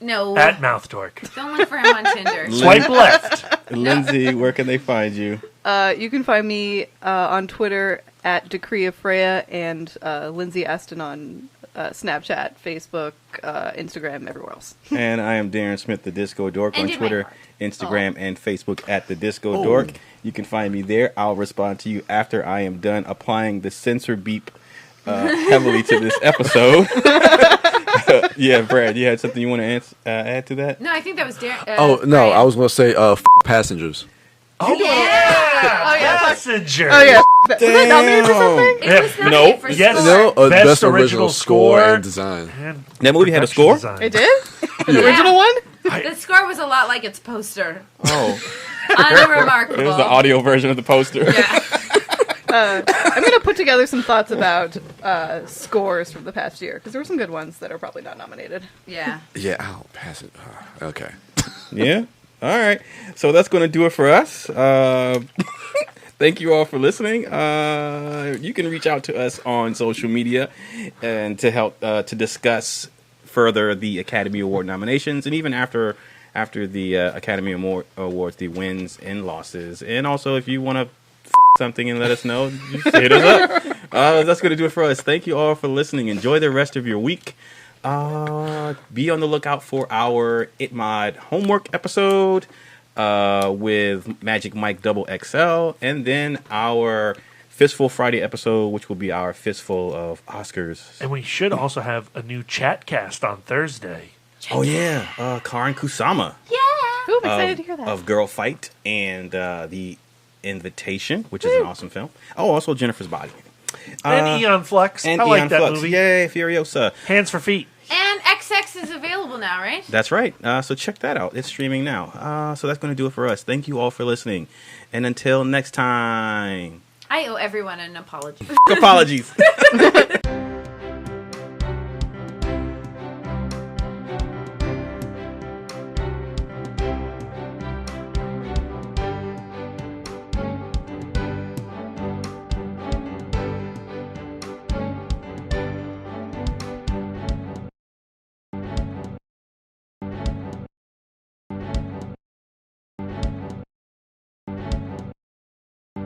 No. at Mouth Dork. Don't look for him on Tinder. Swipe left. Lindsay, where can they find you? You can find me on Twitter at Decree of Freya and Lindsay Aston on Snapchat, Facebook, Instagram, everywhere else. And I am Darren Smith, the Disco Dork, on And Twitter, Instagram, and Facebook at the Disco Dork. You can find me there. I'll respond to you after I am done applying the censor beep heavily to this episode. Yeah, Brad, you had something you want to add to that? No, I think that was Darren. I was going to say passengers. Oh, yeah. Passenger. Oh, yeah. Was that nominated for something? It was nominated No. for Yes. score. No, Best original score and design. And That movie had a production score? design. It did? An original one? The score was a lot like its poster. Oh. Unremarkable. It was the audio version of the poster. Yeah. I'm going to put together some thoughts about scores from the past year, because there were some good ones that are probably not nominated. Yeah. Yeah, I'll pass it. Okay. Yeah. All right. So that's going to do it for us. Thank you all for listening. You can reach out to us on social media and to help to discuss further the Academy Award nominations, and even after the Academy Awards, the wins and losses. And also, if you want to something and let us know, just hit us up. That's going to do it for us. Thank you all for listening. Enjoy the rest of your week. Be on the lookout for our ItMod homework episode with Magic Mike Double XL, and then our Fistful Friday episode, which will be our fistful of Oscars. And we should also have a new chat cast on Thursday. Oh yeah, Karin Kusama. Yeah. Ooh, I'm excited to hear that. Of Girl Fight and The Invitation, which is an awesome film. Oh, also Jennifer's Body. And Eon Flux. And I like Eon that Flux. movie. Yay, Furiosa. Hands for Feet. And XX is available now, right? That's right. So check that out. It's streaming now. So that's going to do it for us. Thank you all for listening. And until next time. I owe everyone an apology. Apologies.